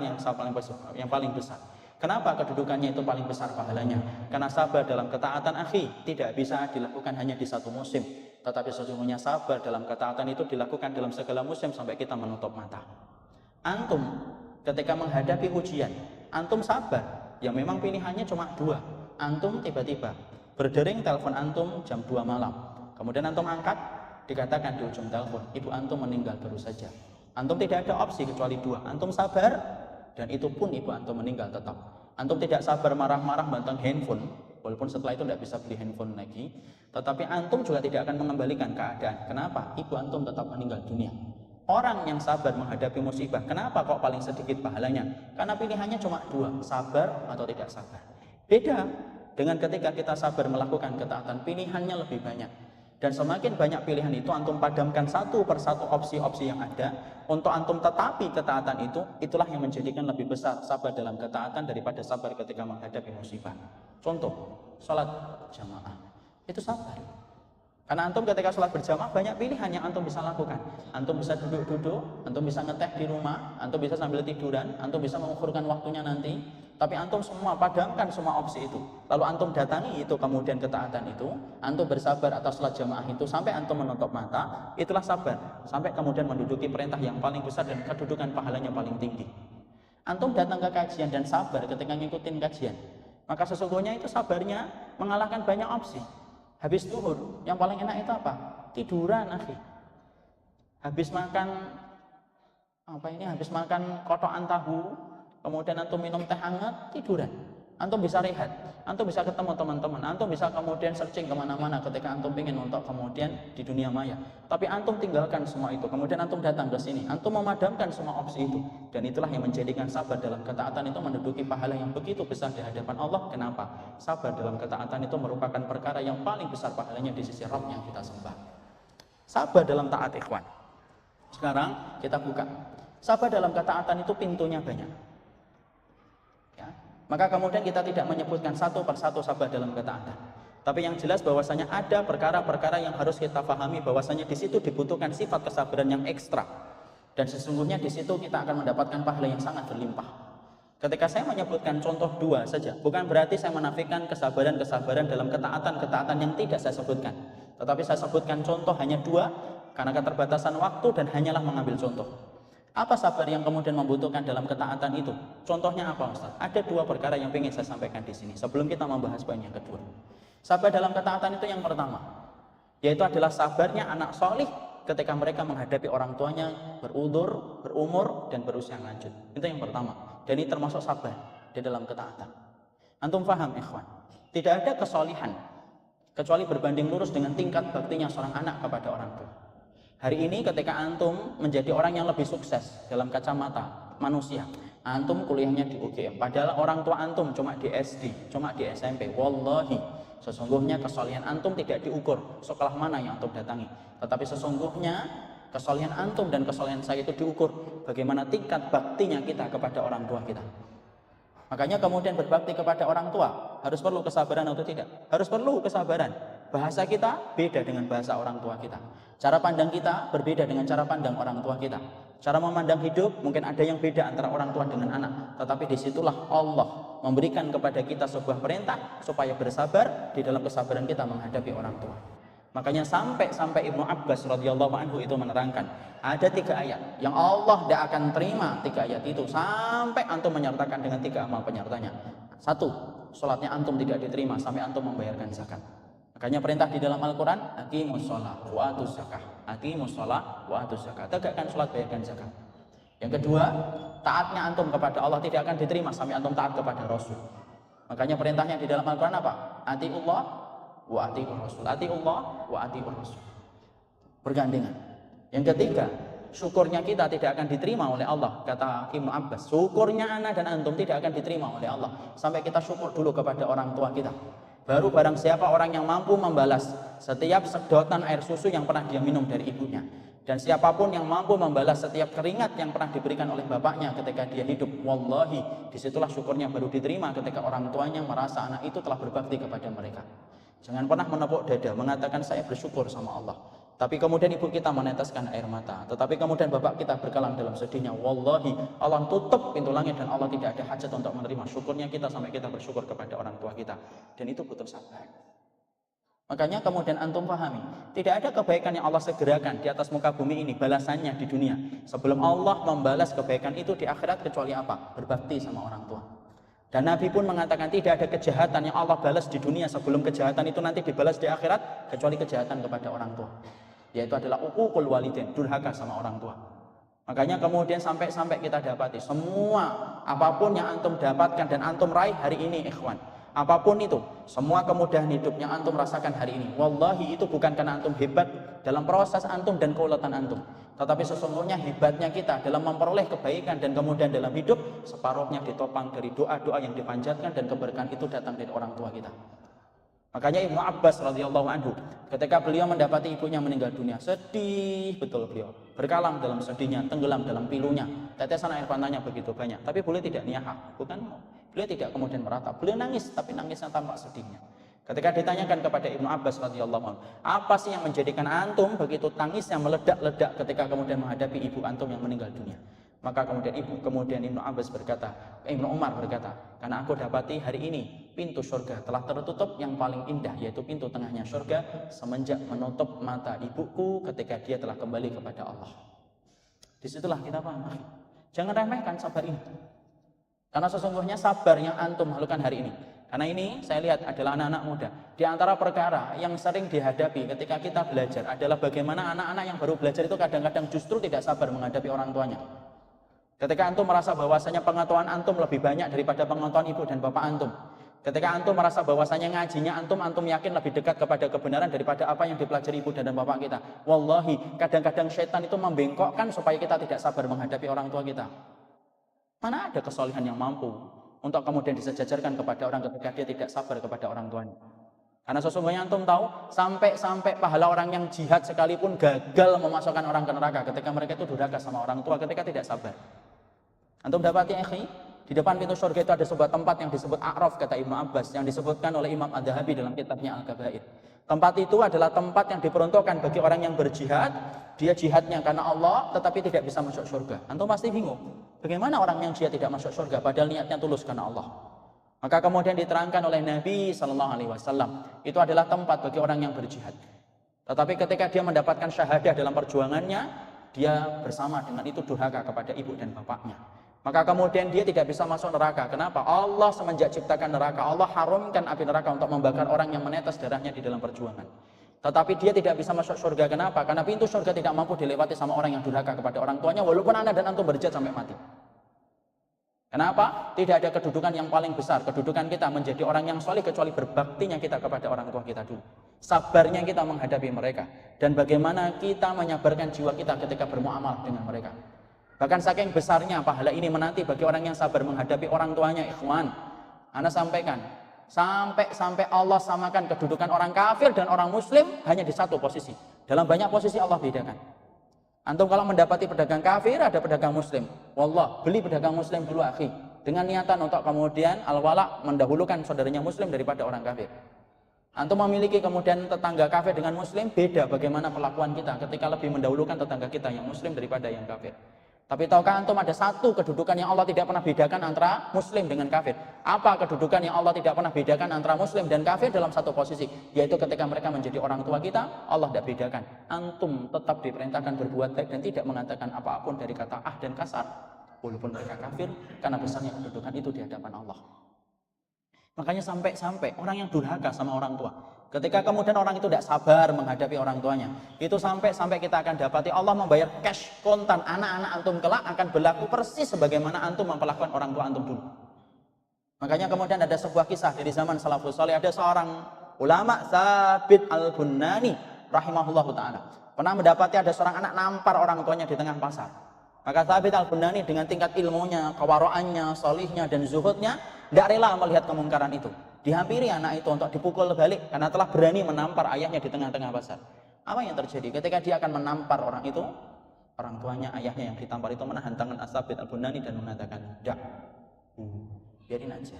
Speaker 1: yang paling besar. Kenapa kedudukannya itu paling besar pahalanya? Karena sabar dalam ketaatan tidak bisa dilakukan hanya di satu musim, tetapi sesungguhnya sabar dalam ketaatan itu dilakukan dalam segala musim sampai kita menutup mata. Antum ketika menghadapi ujian, antum sabar, yang memang pilihannya cuma 2. Antum tiba-tiba berdering telepon antum jam 2 malam. Kemudian antum angkat, dikatakan di ujung telepon, ibu antum meninggal baru saja. Antum tidak ada opsi kecuali 2. Antum sabar, dan itu pun ibu antum meninggal tetap. Antum tidak sabar marah-marah banting handphone, walaupun setelah itu tidak bisa beli handphone lagi, tetapi antum juga tidak akan mengembalikan keadaan. Kenapa? Ibu antum tetap meninggal dunia. Orang yang sabar menghadapi musibah, kenapa kok paling sedikit pahalanya? Karena pilihannya cuma 2, sabar atau tidak sabar. Beda dengan ketika kita sabar melakukan ketaatan, pilihannya lebih banyak. Dan semakin banyak pilihan itu antum padamkan satu persatu opsi-opsi yang ada untuk antum tetapi ketaatan itu, itulah yang menjadikan lebih besar sabar dalam ketaatan daripada sabar ketika menghadapi musibah. Contoh, sholat jamaah itu sabar. Karena antum ketika sholat berjamaah banyak pilihan yang antum bisa lakukan. Antum bisa duduk-duduk, antum bisa ngeteh di rumah, antum bisa sambil tiduran, antum bisa mengukurkan waktunya nanti. Tapi antum semua padamkan semua opsi itu. Lalu antum datangi itu kemudian ketaatan itu, antum bersabar atas sholat jamaah itu sampai antum menutup mata, itulah sabar. Sampai kemudian menduduki perintah yang paling besar dan kedudukan pahalanya paling tinggi. Antum datang ke kajian dan sabar ketika ngikutin kajian, maka sesungguhnya itu sabarnya mengalahkan banyak opsi. Habis zuhur, yang paling enak itu apa? Tiduran, Habis makan habis makan kotokan tahu, kemudian antum minum teh hangat, tiduran. Antum bisa rehat, antum bisa ketemu teman-teman, antum bisa kemudian searching kemana-mana ketika antum ingin untuk kemudian di dunia maya. Tapi antum tinggalkan semua itu, kemudian antum datang ke sini, antum memadamkan semua opsi itu. Dan itulah yang menjadikan sabar dalam ketaatan itu menduduki pahala yang begitu besar di hadapan Allah. Kenapa? Sabar dalam ketaatan itu merupakan perkara yang paling besar pahalanya di sisi Rabb yang kita sembah. Sabar dalam taat ikhwan. Sekarang kita buka. Sabar dalam ketaatan itu pintunya banyak. Maka kemudian kita tidak menyebutkan satu persatu sabar dalam ketaatan. Tapi yang jelas bahwasanya ada perkara-perkara yang harus kita pahami bahwasanya di situ dibutuhkan sifat kesabaran yang ekstra. Dan sesungguhnya di situ kita akan mendapatkan pahala yang sangat berlimpah. Ketika saya menyebutkan contoh 2 saja, bukan berarti saya menafikan kesabaran-kesabaran dalam ketaatan-ketaatan yang tidak saya sebutkan. Tetapi saya sebutkan contoh hanya 2 karena keterbatasan waktu dan hanyalah mengambil contoh. Apa sabar yang kemudian membutuhkan dalam ketaatan itu? Contohnya apa, Ustaz? Ada 2 perkara yang ingin saya sampaikan di sini sebelum kita membahas poin yang kedua. Sabar dalam ketaatan itu yang pertama, yaitu adalah sabarnya anak solih ketika mereka menghadapi orang tuanya berudur, berumur, dan berusia lanjut. Itu yang pertama. Dan ini termasuk sabar di dalam ketaatan. Antum paham, ikhwan? Tidak ada kesolihan kecuali berbanding lurus dengan tingkat baktinya seorang anak kepada orang tua. Hari ini ketika antum menjadi orang yang lebih sukses dalam kacamata manusia, antum kuliahnya di UGM, padahal orang tua antum cuma di SD, cuma di SMP. Wallahi, sesungguhnya kesolihan antum tidak diukur sekolah mana yang antum datangi, tetapi sesungguhnya kesolihan antum dan kesolihan saya itu diukur bagaimana tingkat baktinya kita kepada orang tua kita. Makanya kemudian berbakti kepada orang tua harus perlu kesabaran atau tidak? Harus perlu kesabaran. Bahasa kita beda dengan bahasa orang tua kita. Cara pandang kita berbeda dengan cara pandang orang tua kita. Cara memandang hidup mungkin ada yang beda antara orang tua dengan anak. Tetapi disitulah Allah memberikan kepada kita sebuah perintah supaya bersabar di dalam kesabaran kita menghadapi orang tua. Makanya sampai Ibnu Abbas radhiyallahu anhu itu menerangkan ada 3 ayat yang Allah tidak akan terima 3 ayat itu sampai antum menyertakan dengan 3 amal penyertanya. 1, sholatnya antum tidak diterima sampai antum membayarkan zakat. Makanya perintah di dalam Al-Quran, aqimus sholat wa atuz zakah. Aqimus sholat wa atuz zakah. Tegakkan sholat, bayarkan zakat. Yang kedua, taatnya antum kepada Allah tidak akan diterima sampai antum taat kepada Rasul. Makanya perintahnya di dalam Al-Quran apa? Atiullah wa atiur Rasul. Atiullah wa atiur Rasul. Bergandengan. Yang ketiga, syukurnya kita tidak akan diterima oleh Allah. Kata Ibnu Abbas, syukurnya ana dan antum tidak akan diterima oleh Allah sampai kita syukur dulu kepada orang tua kita. Baru barang siapa orang yang mampu membalas setiap sedotan air susu yang pernah dia minum dari ibunya. Dan siapapun yang mampu membalas setiap keringat yang pernah diberikan oleh bapaknya ketika dia hidup, wallahi, disitulah syukurnya baru diterima ketika orang tuanya merasa anak itu telah berbakti kepada mereka. Jangan pernah menepuk dada mengatakan saya bersyukur sama Allah, tapi kemudian ibu kita meneteskan air mata, tetapi kemudian bapak kita berkelam dalam sedihnya. Wallahi, Allah tutup pintu langit dan Allah tidak ada hajat untuk menerima syukurnya kita sampai kita bersyukur kepada orang tua kita. Dan itu butuh sabar. Makanya kemudian antum pahami, tidak ada kebaikan yang Allah segerakan di atas muka bumi ini balasannya di dunia sebelum Allah membalas kebaikan itu di akhirat kecuali apa? Berbakti sama orang tua. Dan Nabi pun mengatakan tidak ada kejahatan yang Allah balas di dunia sebelum kejahatan itu nanti dibalas di akhirat kecuali kejahatan kepada orang tua, yaitu adalah uququl walidain, durhaka sama orang tua. Makanya kemudian sampai kita dapati semua apapun yang antum dapatkan dan antum raih hari ini, ikhwan, apapun itu, semua kemudahan hidup yang antum rasakan hari ini, wallahi itu bukan karena antum hebat dalam proses antum dan keuletan antum, tetapi sesungguhnya hebatnya kita dalam memperoleh kebaikan dan kemudian dalam hidup separuhnya ditopang dari doa-doa yang dipanjatkan dan keberkahan itu datang dari orang tua kita. Makanya Ibnu Abbas radhiyallahu anhu ketika beliau mendapati ibunya meninggal dunia, sedih betul beliau, berkalang dalam sedihnya, tenggelam dalam pilunya, tetesan air matanya begitu banyak, tapi beliau tidak niyahah, bukan, beliau tidak kemudian meratap, beliau nangis, tapi nangisnya tampak sedihnya. Ketika ditanyakan kepada Ibnu Abbas radhiyallahu anhu, apa sih yang menjadikan antum begitu tangisnya meledak-ledak ketika kemudian menghadapi ibu antum yang meninggal dunia? Maka kemudian Ibnu Abbas berkata, Ibnu Umar berkata, karena aku dapati hari ini pintu surga telah tertutup yang paling indah, yaitu pintu tengahnya surga semenjak menutup mata ibuku ketika dia telah kembali kepada Allah. Disitulah kita paham. Jangan remehkan sabar ini. Karena sesungguhnya sabar yang antum lakukan hari ini. Karena ini saya lihat adalah anak-anak muda. Di antara perkara yang sering dihadapi ketika kita belajar adalah bagaimana anak-anak yang baru belajar itu kadang-kadang justru tidak sabar menghadapi orang tuanya. Ketika antum merasa bahwasanya pengetahuan antum lebih banyak daripada pengetahuan ibu dan bapak antum. Ketika antum merasa bahwasanya ngajinya antum yakin lebih dekat kepada kebenaran daripada apa yang dipelajari ibu dan bapak kita. Wallahi, kadang-kadang syaitan itu membengkokkan supaya kita tidak sabar menghadapi orang tua kita. Mana ada kesolihan yang mampu untuk kemudian disejajarkan kepada orang ketika dia tidak sabar kepada orang tuanya. Karena sesungguhnya antum tahu, sampai pahala orang yang jihad sekalipun gagal memasukkan orang ke neraka ketika mereka itu durhaka sama orang tua ketika tidak sabar. Antum dapati akhi, Di depan pintu surga itu ada sebuah tempat yang disebut A'raf, kata Ibnu Abbas, yang disebutkan oleh Imam Adz-Dzahabi dalam kitabnya Al-Kabair. Tempat itu adalah tempat yang diperuntukkan bagi orang yang berjihad. Dia jihadnya karena Allah, tetapi tidak bisa masuk surga. Antum pasti bingung, bagaimana orang yang jihad tidak masuk surga padahal niatnya tulus karena Allah. Maka kemudian diterangkan oleh Nabi SAW, itu adalah tempat bagi orang yang berjihad. Tetapi ketika dia mendapatkan syahadah dalam perjuangannya, dia bersama dengan itu durhaka kepada ibu dan bapaknya. Maka kemudian dia tidak bisa masuk neraka. Kenapa? Allah semenjak ciptakan neraka, Allah haramkan api neraka untuk membakar orang yang menetes darahnya di dalam perjuangan. Tetapi dia tidak bisa masuk surga. Kenapa? Karena pintu surga tidak mampu dilewati sama orang yang durhaka kepada orang tuanya, walaupun anda dan antum berjihad sampai mati. Kenapa? Tidak ada kedudukan yang paling besar, kedudukan kita menjadi orang yang soleh, kecuali berbaktinya kita kepada orang tua kita dulu. Sabarnya kita menghadapi mereka. Dan bagaimana kita menyabarkan jiwa kita ketika bermuamalah dengan mereka. Bahkan saking besarnya pahala ini menanti bagi orang yang sabar menghadapi orang tuanya, ikhwan. Ana sampaikan, sampai Allah samakan kedudukan orang kafir dan orang muslim hanya di satu posisi. Dalam banyak posisi Allah bedakan. Antum kalau mendapati pedagang kafir, ada pedagang muslim. Wallah, beli pedagang muslim dulu akhi. Dengan niatan untuk kemudian al-wala, mendahulukan saudaranya muslim daripada orang kafir. Antum memiliki kemudian tetangga kafir dengan muslim, beda bagaimana perlakuan kita ketika lebih mendahulukan tetangga kita yang muslim daripada yang kafir. Tapi tahukah antum ada satu kedudukan yang Allah tidak pernah bedakan antara muslim dengan kafir? Apa kedudukan yang Allah tidak pernah bedakan antara muslim dan kafir dalam satu posisi? Yaitu ketika mereka menjadi orang tua kita, Allah tidak bedakan. Antum tetap diperintahkan berbuat baik dan tidak mengatakan apapun dari kata dan kasar, walaupun mereka kafir, karena besarnya kedudukan itu di hadapan Allah. Makanya sampai orang yang durhaka sama orang tua, ketika kemudian orang itu tidak sabar menghadapi orang tuanya, itu sampai kita akan dapati Allah membayar cash kontan anak-anak antum kelak akan berlaku persis sebagaimana antum memperlakukan orang tua antum dulu. Makanya kemudian ada sebuah kisah dari zaman salafus saleh, ada seorang ulama Tsabit Al-Bunani rahimahullahu taala pernah mendapati ada seorang anak nampar orang tuanya di tengah pasar. Maka Tsabit Al-Bunani dengan tingkat ilmunya, kewaraannya, solihnya dan zuhudnya tidak rela melihat kemungkaran itu. Dihampiri anak itu untuk dipukul balik karena telah berani menampar ayahnya di tengah-tengah pasar. Apa yang terjadi? Ketika dia akan menampar orang itu, orang tuanya, ayahnya yang ditampar itu menahan tangan Tsabit Al-Bunani dan mengatakan, "Dak, biarin aja.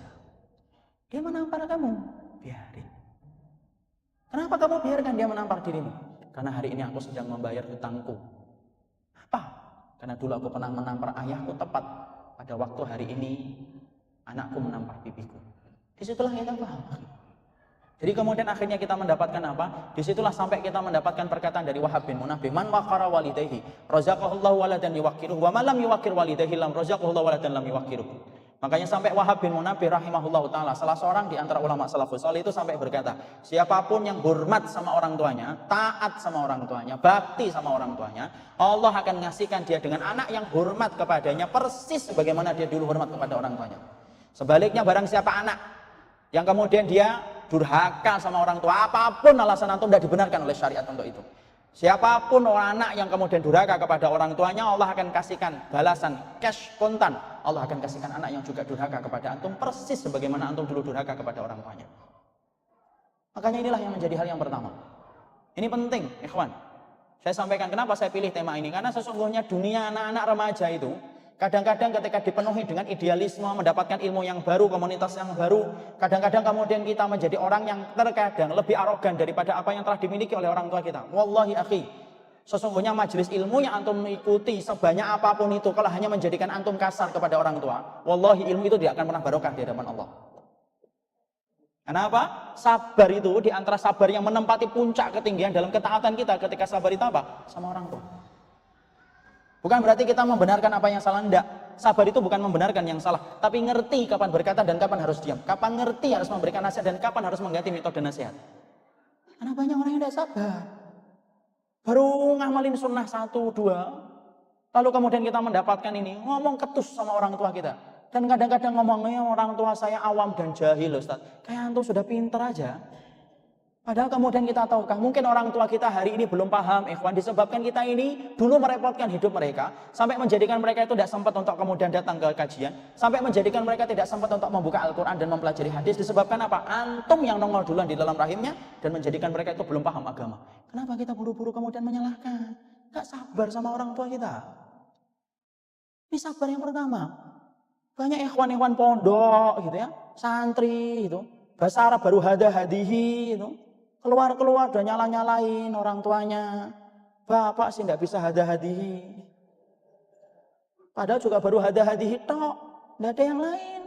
Speaker 1: Dia menampar kamu, biarin. Kenapa kamu biarkan dia menampar dirimu? Karena hari ini aku sedang membayar hutangku." Apa? Karena dulu aku pernah menampar ayahku tepat pada waktu hari ini anakku menampar pipiku. Disitulah kita paham. Jadi kemudian akhirnya kita mendapatkan apa? Disitulah sampai kita mendapatkan perkataan dari Wahab bin Munabbih, "Man waqara walidayhi, razaqahullahu waladan yuwaqqiruhu, wa man lam yuwaqqir walidayhi lam razaqahullahu waladan lam yuwaqqiruhu." Makanya sampai Wahab bin Munabbih rahimahullahu taala, salah seorang di antara ulama salafus saleh itu sampai berkata, siapapun yang hormat sama orang tuanya, taat sama orang tuanya, bakti sama orang tuanya, Allah akan ngasihkan dia dengan anak yang hormat kepadanya persis sebagaimana dia dulu hormat kepada orang tuanya. Sebaliknya barang siapa anak yang kemudian dia durhaka sama orang tua, apapun alasan antum tidak dibenarkan oleh syariat untuk itu. Siapapun orang anak yang kemudian durhaka kepada orang tuanya, Allah akan kasihkan balasan cash kontan. Allah akan kasihkan anak yang juga durhaka kepada antum persis sebagaimana antum dulu durhaka kepada orang tuanya. Makanya inilah yang menjadi hal yang pertama. Ini penting, ikhwan. Saya sampaikan kenapa saya pilih tema ini, karena sesungguhnya dunia anak-anak remaja itu kadang-kadang ketika dipenuhi dengan idealisme, mendapatkan ilmu yang baru, komunitas yang baru, kadang-kadang kemudian kita menjadi orang yang terkadang lebih arogan daripada apa yang telah dimiliki oleh orang tua kita. Wallahi akhi, sesungguhnya majelis ilmu yang antum ikuti sebanyak apapun itu, kalau hanya menjadikan antum kasar kepada orang tua, wallahi ilmu itu tidak akan pernah barokah di hadapan Allah. Kenapa? Sabar itu di antara sabar yang menempati puncak ketinggian dalam ketaatan kita ketika sabar itu apa? Sama orang tua. Bukan berarti kita membenarkan apa yang salah, enggak. Sabar itu bukan membenarkan yang salah, tapi ngerti kapan berkata dan kapan harus diam. Kapan ngerti harus memberikan nasihat dan kapan harus mengganti metode nasihat. Karena banyak orang yang tidak sabar. Baru ngamalin sunnah 1, 2, lalu kemudian kita mendapatkan ini, ngomong ketus sama orang tua kita. Dan kadang-kadang ngomongnya orang tua saya awam dan jahil, Ustaz. Kayak antum sudah pinter aja. Padahal kemudian kita tahukah, mungkin orang tua kita hari ini belum paham, ikhwan, disebabkan kita ini dulu merepotkan hidup mereka, sampai menjadikan mereka itu tidak sempat untuk kemudian datang ke kajian, sampai menjadikan mereka tidak sempat untuk membuka Al-Quran dan mempelajari hadis, disebabkan apa? Antum yang nongol duluan di dalam rahimnya, dan menjadikan mereka itu belum paham agama. Kenapa kita buru-buru kemudian menyalahkan? Gak sabar sama orang tua kita. Ini sabar yang pertama. Banyak ikhwan-ikhwan pondok gitu ya, santri gitu. Bahasa Arab baru hadihi gitu. Keluar-keluar udah nyala-nyalain orang tuanya. Bapak sih enggak bisa hadihi. Padahal juga baru hadihi tok, enggak ada yang lain.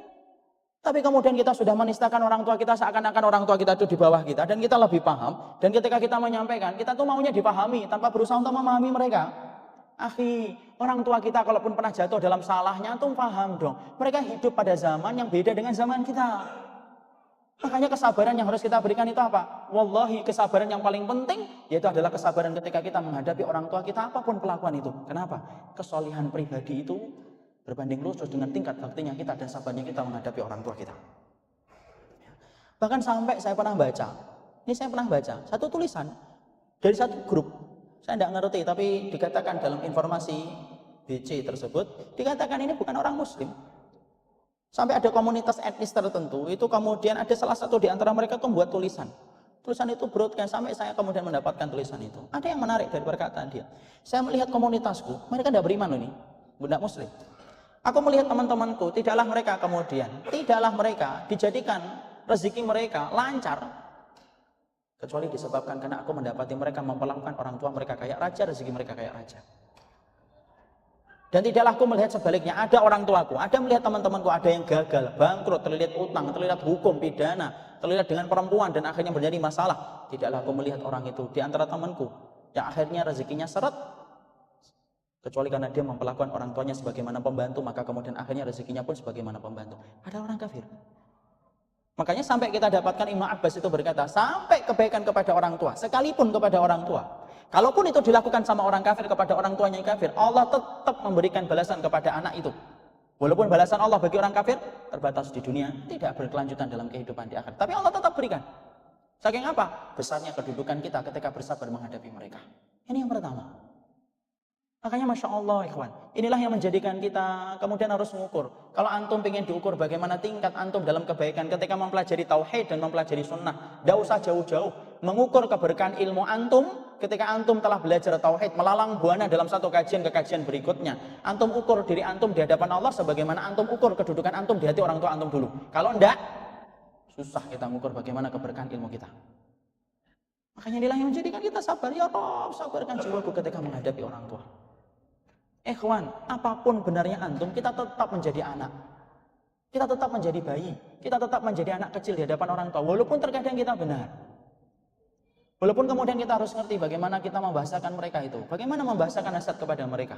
Speaker 1: Tapi kemudian kita sudah menistakan orang tua kita seakan-akan orang tua kita itu di bawah kita dan kita lebih paham. Dan ketika kita menyampaikan, kita tuh maunya dipahami tanpa berusaha untuk memahami mereka. Akhi, orang tua kita kalaupun pernah jatuh dalam salahnya, antum paham dong. Mereka hidup pada zaman yang beda dengan zaman kita. Makanya kesabaran yang harus kita berikan itu apa? Wallahi, kesabaran yang paling penting yaitu adalah kesabaran ketika kita menghadapi orang tua kita apapun kelakuan itu. Kenapa? Kesolihan pribadi itu berbanding lurus dengan tingkat baktinya kita dan sabarnya kita menghadapi orang tua kita. Bahkan sampai saya pernah baca satu tulisan dari satu grup. Saya tidak ngerti, tapi dikatakan dalam informasi BC tersebut, dikatakan ini bukan orang muslim. Sampai ada komunitas etnis tertentu, itu kemudian ada salah satu di antara mereka itu membuat tulisan. Tulisan itu broadcast, sampai saya kemudian mendapatkan tulisan itu. Ada yang menarik dari perkataan dia. Saya melihat komunitasku, mereka tidak beriman loh ini, tidak muslim. Aku melihat teman-temanku, tidaklah mereka dijadikan rezeki mereka lancar, kecuali disebabkan karena aku mendapati mereka memperlakukan orang tua mereka kayak raja, rezeki mereka kayak raja. Dan tidaklah aku melihat sebaliknya, ada orang tuaku, ada melihat teman-temanku, ada yang gagal, bangkrut, terlilit utang, terlilit hukum, pidana, terlilit dengan perempuan dan akhirnya menjadi masalah. Tidaklah aku melihat orang itu di antara temanku yang akhirnya rezekinya seret, kecuali karena dia memperlakukan orang tuanya sebagaimana pembantu, maka kemudian akhirnya rezekinya pun sebagaimana pembantu. Ada orang kafir. Makanya sampai kita dapatkan Imam Abbas itu berkata, sampai kebaikan kepada orang tua, sekalipun kepada orang tua, kalaupun itu dilakukan sama orang kafir kepada orang tuanya yang kafir, Allah tetap memberikan balasan kepada anak itu. Walaupun balasan Allah bagi orang kafir terbatas di dunia, tidak berkelanjutan dalam kehidupan di akhirat, tapi Allah tetap berikan. Saking apa? Besarnya kedudukan kita ketika bersabar menghadapi mereka. Ini yang pertama. Makanya Masya Allah ikhwan, inilah yang menjadikan kita kemudian harus mengukur. Kalau antum ingin diukur bagaimana tingkat antum dalam kebaikan ketika mempelajari tauhid dan mempelajari sunnah, tidak usah jauh-jauh. Mengukur keberkahan ilmu antum ketika antum telah belajar tauhid, melalang buana dalam satu kajian ke kajian berikutnya. Antum ukur diri antum di hadapan Allah sebagaimana antum ukur kedudukan antum di hati orang tua antum dulu. Kalau enggak, susah kita mengukur bagaimana keberkahan ilmu kita. Makanya inilah yang menjadikan kita sabar. Ya Rabb, sabarkan jiwaku ketika menghadapi orang tua. Ikhwan, apapun benarnya antum, kita tetap menjadi anak. Kita tetap menjadi bayi. Kita tetap menjadi anak kecil di hadapan orang tua. Walaupun terkadang kita benar. Walaupun kemudian kita harus ngerti bagaimana kita membahasakan mereka itu. Bagaimana membahasakan nasihat kepada mereka.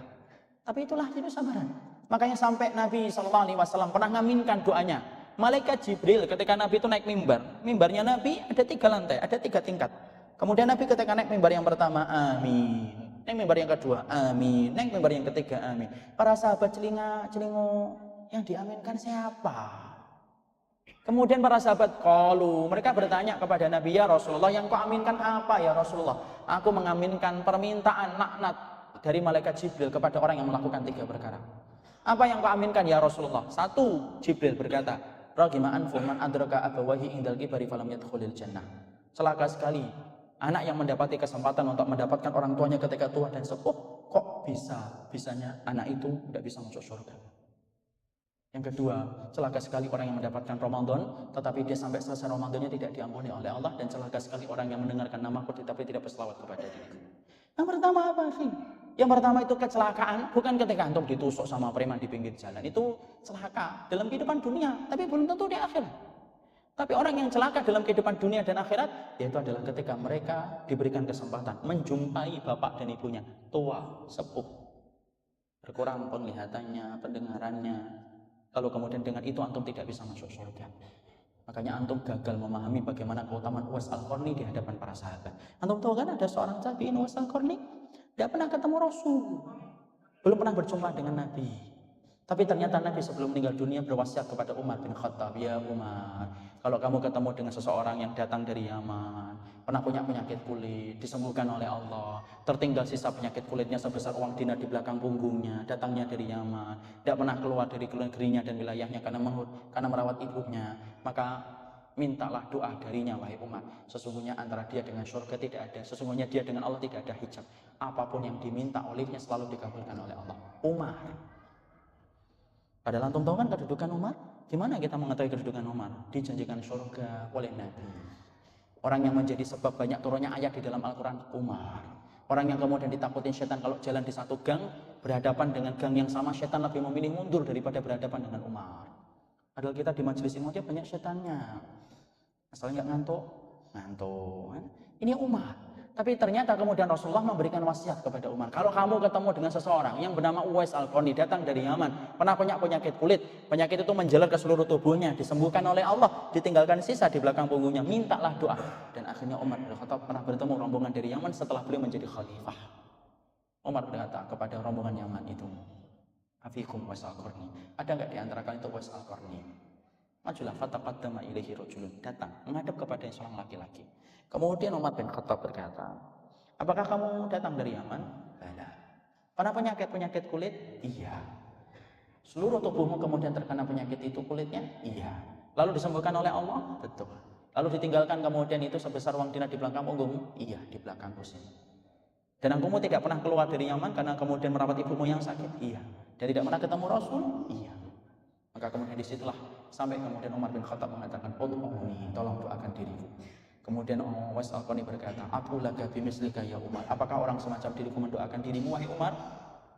Speaker 1: Tapi itulah itu sabaran. Makanya sampai Nabi SAW pernah ngaminkan doanya. Malaikat Jibril ketika Nabi itu naik mimbar. Mimbarnya Nabi ada 3 lantai, ada 3 tingkat. Kemudian Nabi ketika naik mimbar yang pertama, amin. Naik mimbar yang kedua, amin. Naik mimbar yang ketiga, amin. Para sahabat celingu, yang diaminkan siapa? Kemudian para sahabat mereka bertanya kepada Nabi, ya Rasulullah, yang kau aminkan apa ya Rasulullah? Aku mengaminkan permintaan laknat dari malaikat Jibril kepada orang yang melakukan 3 perkara. Apa yang kau aminkan ya Rasulullah? 1, Jibril berkata, ragima anfu man adraka abawahi indal kibari falam yadkhulil jannah. Celaka sekali anak yang mendapati kesempatan untuk mendapatkan orang tuanya ketika tua dan sepuh, kok bisanya anak itu tidak bisa masuk surga. Yang kedua, celaka sekali orang yang mendapatkan Ramadan, tetapi dia sampai selesai Ramadannya tidak diampuni oleh Allah, dan celaka sekali orang yang mendengarkan namaku tetapi tidak berselawat kepada diriku. Yang pertama apa sih? Yang pertama itu kecelakaan, bukan ketika antum ditusuk sama preman di pinggir jalan. Itu celaka dalam kehidupan dunia, tapi belum tentu di akhirat. Tapi orang yang celaka dalam kehidupan dunia dan akhirat, yaitu adalah ketika mereka diberikan kesempatan menjumpai bapak dan ibunya, tua, sepuh, berkurang penglihatannya, pendengarannya. Lalu kemudian dengan itu antum tidak bisa masuk surga. Makanya antum gagal memahami bagaimana keutamaan Uwais Al-Qarni di hadapan para sahabat. Antum tahu kan ada seorang tabi'in Uwais Al-Qarni, tidak pernah ketemu Rasul, belum pernah berjumpa dengan Nabi. Tapi ternyata Nabi sebelum meninggal dunia berwasiat kepada Umar bin Khattab, ya Umar, kalau kamu ketemu dengan seseorang yang datang dari Yaman, pernah punya penyakit kulit, disembuhkan oleh Allah, tertinggal sisa penyakit kulitnya sebesar uang dinar di belakang punggungnya, datangnya dari Yaman, tidak pernah keluar dari negerinya dan wilayahnya karena merawat ibunya, maka mintalah doa darinya wahai Umar. Sesungguhnya antara dia dengan surga tidak ada, sesungguhnya dia dengan Allah tidak ada hijab. Apapun yang diminta olehnya selalu dikabulkan oleh Allah. Umar. Padahal antum tahu kan kedudukan Umar? Gimana kita mengetahui kedudukan Umar? Dijanjikan surga oleh Nabi. Orang yang menjadi sebab banyak turunnya ayat di dalam Al-Quran, Umar. Orang yang kemudian ditakutin setan kalau jalan di satu gang, berhadapan dengan gang yang sama, setan lebih memilih mundur daripada berhadapan dengan Umar. Padahal kita di majelis ilmu aja banyak setannya. Asal nggak ngantuk, ngantuk. Ini Umar. Tapi ternyata kemudian Rasulullah memberikan wasiat kepada Umar. Kalau kamu ketemu dengan seseorang yang bernama Uwais Al-Qarni, datang dari Yaman, pernah punya penyakit kulit, penyakit itu menjalar ke seluruh tubuhnya, disembuhkan oleh Allah, ditinggalkan sisa di belakang punggungnya, mintalah doa. Dan akhirnya Umar bin Khattab pernah bertemu rombongan dari Yaman setelah beliau menjadi khalifah. Umar berkata kepada rombongan Yaman itu, Afikum Uwais Al-Qarni, ada nggak di antara kalian itu Uwais Al-Qarni? Majulah fataqaddama ilaihi rajulun, datang menghadap kepada seorang laki-laki. Kemudian Umar bin Khattab berkata, apakah kamu datang dari Yaman? Bala. Pernah penyakit kulit? Iya. Seluruh tubuhmu kemudian terkena penyakit itu kulitnya? Iya. Lalu disembuhkan oleh Allah? Betul. Lalu ditinggalkan kemudian itu sebesar uang dinar di belakang punggungmu? Iya, di belakang sini. Dan kamu tidak pernah keluar dari Yaman karena kemudian merawat ibumu yang sakit? Iya. Dan tidak pernah ketemu Rasul? Iya. Maka kemudian disitulah sampai kemudian Umar bin Khattab mengatakan, tolong doakan diriku. Kemudian Uwais Al-Qarni berkata, aku laga bimislika ya Umar. Apakah orang semacam diriku mendoakan dirimu wahai Umar?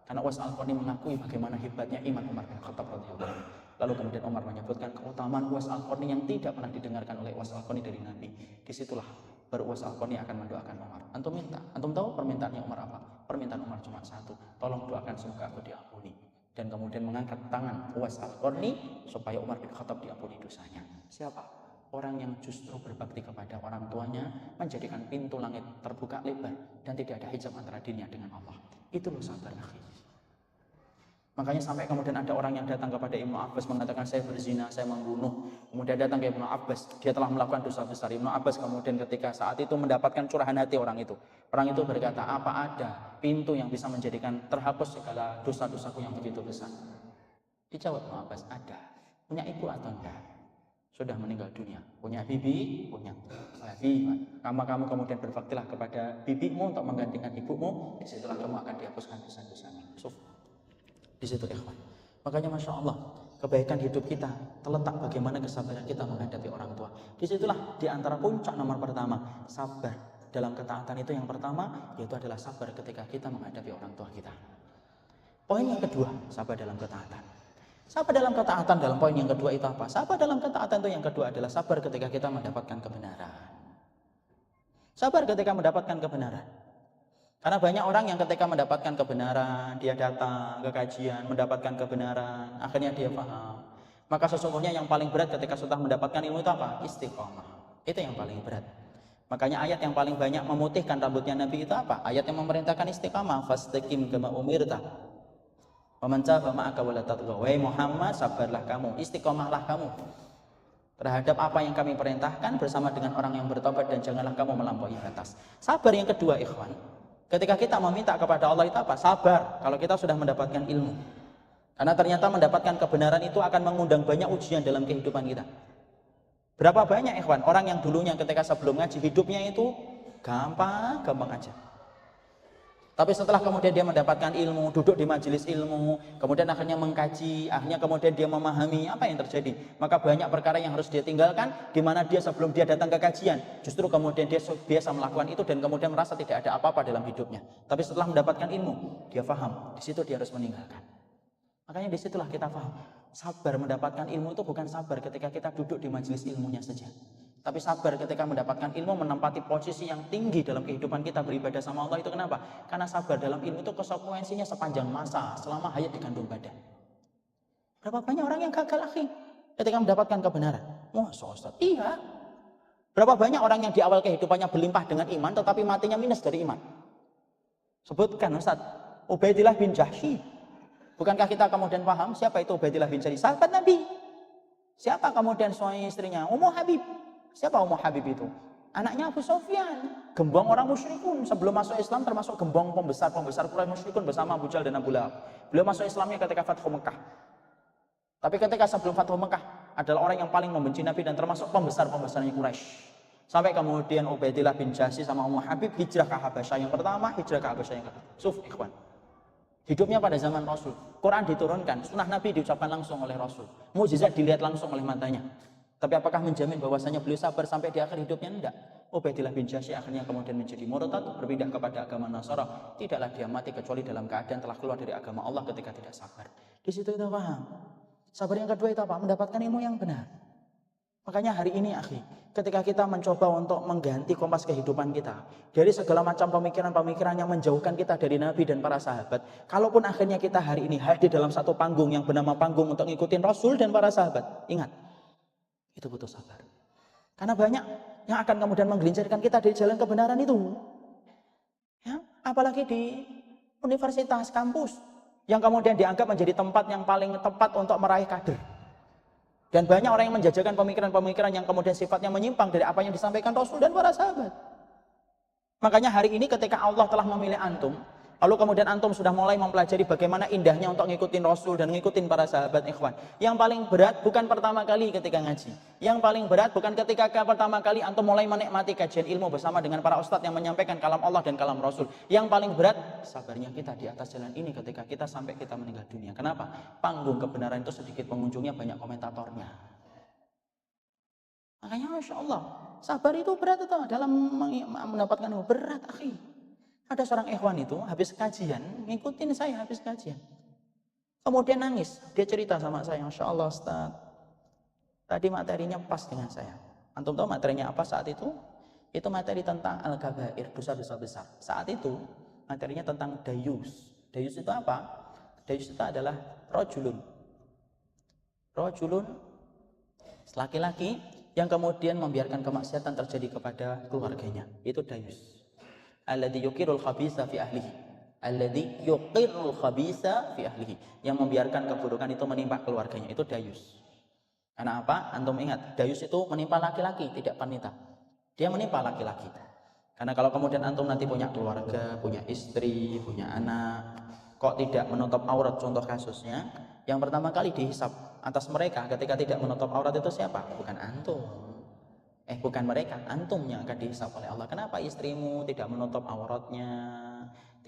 Speaker 1: Karena Uwais Al-Qarni mengakui bagaimana hebatnya iman Umar bin Khattab radhiyallahu anhu. Lalu kemudian Umar menyebutkan keutamaan Uwais Al-Qarni yang tidak pernah didengarkan oleh Uwais Al-Qarni dari Nabi. Disitulah baru Uwais Al-Qarni akan mendoakan Umar. Antum minta, antum tahu permintaannya Umar apa? Permintaan Umar cuma satu, tolong doakan semoga aku diampuni. Dan kemudian mengangkat tangan Uwais Al-Qarni supaya Umar bin Khattab diampuni dosanya. Siapa? Orang yang justru berbakti kepada orang tuanya, menjadikan pintu langit terbuka lebar dan tidak ada hijab antara dirinya dengan Allah. Itu loh sabar akhi. Makanya sampai kemudian ada orang yang datang kepada Ibnu Abbas mengatakan saya berzina, saya membunuh. Kemudian datang ke Ibnu Abbas, dia telah melakukan dosa besar. Ibnu Abbas kemudian ketika saat itu mendapatkan curahan hati orang itu. Orang itu berkata, apa ada pintu yang bisa menjadikan terhapus segala dosa-dosaku yang begitu besar? Dijawab Ibnu Abbas, ada. Punya ibu atau enggak? Sudah meninggal dunia, punya bibi, punya bibi. Kamu kemudian berbaktilah kepada bibimu untuk menggantikan ibumu. Disitulah kamu akan dihapuskan dosa-dosanya. Di situ ikhwan. Makanya masya Allah, kebaikan hidup kita terletak bagaimana kesabaran kita menghadapi orang tua. Disitulah di antara puncak nomor pertama, sabar dalam ketaatan itu yang pertama, yaitu adalah sabar ketika kita menghadapi orang tua kita. Poin yang kedua, sabar dalam ketaatan. Sabar dalam ketaatan dalam poin yang kedua itu apa? Sabar dalam ketaatan itu yang kedua adalah sabar ketika kita mendapatkan kebenaran. Sabar ketika mendapatkan kebenaran. Karena banyak orang yang ketika mendapatkan kebenaran, dia datang ke kajian, mendapatkan kebenaran, akhirnya dia paham. Maka sesungguhnya yang paling berat ketika sudah mendapatkan ilmu itu apa? Istiqomah. Itu yang paling berat. Makanya ayat yang paling banyak memutihkan rambutnya Nabi itu apa? Ayat yang memerintahkan istiqamah. Fastaqim kama umirta. Pemencah ma'aka wala tatghaw. Wahai Muhammad, sabarlah kamu, istiqomahlah kamu terhadap apa yang kami perintahkan bersama dengan orang yang bertobat dan janganlah kamu melampaui batas. Sabar yang kedua ikhwan. Ketika kita meminta kepada Allah itu apa? Sabar kalau kita sudah mendapatkan ilmu. Karena ternyata mendapatkan kebenaran itu akan mengundang banyak ujian dalam kehidupan kita. Berapa banyak ikhwan orang yang dulunya ketika sebelum ngaji hidupnya itu gampang aja. Tapi setelah kemudian dia mendapatkan ilmu, duduk di majelis ilmu, kemudian akhirnya mengkaji, akhirnya kemudian dia memahami apa yang terjadi. Maka banyak perkara yang harus dia tinggalkan, di mana dia sebelum dia datang ke kajian, justru kemudian dia biasa melakukan itu dan kemudian merasa tidak ada apa-apa dalam hidupnya. Tapi setelah mendapatkan ilmu, dia paham, di situ dia harus meninggalkan. Makanya disitulah kita paham, sabar mendapatkan ilmu itu bukan sabar ketika kita duduk di majelis ilmunya saja. Tapi sabar ketika mendapatkan ilmu menempati posisi yang tinggi dalam kehidupan kita beribadah sama Allah itu kenapa? Karena sabar dalam ilmu itu konsekuensinya sepanjang masa selama hayat di kandung badan. Berapa banyak orang yang gagal akhi ketika mendapatkan kebenaran? Ustaz, iya. Berapa banyak orang yang di awal kehidupannya berlimpah dengan iman tetapi matinya minus dari iman? Sebutkan Ustaz, Ubaidillah bin Jahsy. Bukankah kita kemudian paham siapa itu Ubaidillah bin Jahsy? Sahabat Nabi. Siapa kemudian suami istrinya? Ummu Habib. Siapa Ummu Habib itu? Anaknya Abu Sufyan, gembong orang musyrikun. Sebelum masuk Islam termasuk gembong pembesar Quraisy musyrikun bersama Abu Jahal dan Abu Lahab. Beliau masuk Islamnya ketika Fathu Mekah. Tapi ketika sebelum Fathu Mekah adalah orang yang paling membenci Nabi dan termasuk pembesarnya Quraisy. Sampai kemudian Ubaidillah bin Jahsy sama Ummu Habib hijrah ke Habasyah yang pertama, hijrah ke Habasyah yang kedua. Ikhwan. Hidupnya pada zaman Rasul. Quran diturunkan, sunnah Nabi diucapkan langsung oleh Rasul. Mukjizat dilihat langsung oleh matanya. Tapi apakah menjamin bahwasanya beliau sabar sampai di akhir hidupnya? Enggak. Ubaidillah bin Jahsy akhirnya kemudian menjadi murtad, berpindah kepada agama Nasara. Tidaklah dia mati kecuali dalam keadaan telah keluar dari agama Allah ketika tidak sabar. Di situ kita paham. Sabar yang kedua itu apa? Mendapatkan ilmu yang benar. Makanya hari ini akhi, ketika kita mencoba untuk mengganti kompas kehidupan kita dari segala macam pemikiran-pemikiran yang menjauhkan kita dari Nabi dan para sahabat, kalaupun akhirnya kita hari ini hadir dalam satu panggung yang bernama panggung untuk ngikutin Rasul dan para sahabat, ingat, itu butuh sabar. Karena banyak yang akan kemudian menggelincirkan kita dari jalan kebenaran itu. Ya, apalagi di universitas, kampus, yang kemudian dianggap menjadi tempat yang paling tepat untuk meraih kader. Dan banyak orang yang menjajakan pemikiran-pemikiran yang kemudian sifatnya menyimpang dari apa yang disampaikan Rasul dan para sahabat. Makanya hari ini ketika Allah telah memilih antum, lalu kemudian antum sudah mulai mempelajari bagaimana indahnya untuk ngikutin Rasul dan ngikutin para sahabat, ikhwan. Yang paling berat bukan pertama kali ketika ngaji. Yang paling berat bukan ketika pertama kali antum mulai menikmati kajian ilmu bersama dengan para ustadz yang menyampaikan kalam Allah dan kalam Rasul. Yang paling berat sabarnya kita di atas jalan ini ketika kita sampai kita meninggal dunia. Kenapa? Panggung kebenaran itu sedikit pengunjungnya, banyak komentatornya. Makanya Masya Allah, sabar itu berat itu dalam mendapatkan ilmu. Berat, akhi. Ada seorang ikhwan itu habis kajian, ngikutin saya habis kajian. Kemudian nangis, dia cerita sama saya, Masya Allah Ustaz, tadi materinya pas dengan saya. Antum tahu materinya apa saat itu? Itu materi tentang al-kabair, dosa-dosa besar. Saat itu materinya tentang dayus. Dayus itu apa? Dayus itu adalah rojulun. Rojulun, laki-laki yang kemudian membiarkan kemaksiatan terjadi kepada keluarganya. Itu dayus. Alladzi yuqirul khabisa fi ahlihi. Alladzi yuqirul khabisa fi ahlihi. Yang membiarkan keburukan itu menimpa keluarganya. Itu dayus. Karena apa? Antum ingat, dayus itu menimpa laki-laki, tidak wanita. Dia menimpa laki-laki. Karena kalau kemudian antum nanti punya keluarga, punya istri, punya anak, kok tidak menutup aurat, contoh kasusnya, yang pertama kali dihisab atas mereka ketika tidak menutup aurat itu siapa? Bukan antum. Bukan mereka, antum yang akan dihisab oleh Allah. Kenapa istrimu tidak menutup auratnya,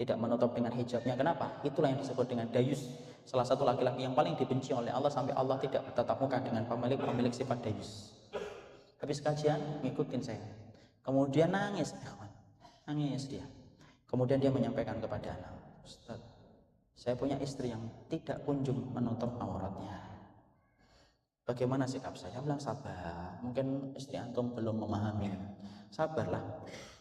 Speaker 1: tidak menutup dengan hijabnya? Kenapa? Itulah yang disebut dengan dayus. Salah satu laki-laki yang paling dibenci oleh Allah sampai Allah tidak bertatap muka dengan pemilik sifat dayus. Habis kajian, ngikutin saya. Kemudian nangis, nangis dia. Kemudian dia menyampaikan kepada anak, Ustaz, saya punya istri yang tidak kunjung menutup auratnya. Bagaimana sikap saya? Bilang sabar. Mungkin istri antum belum memahami. Sabarlah.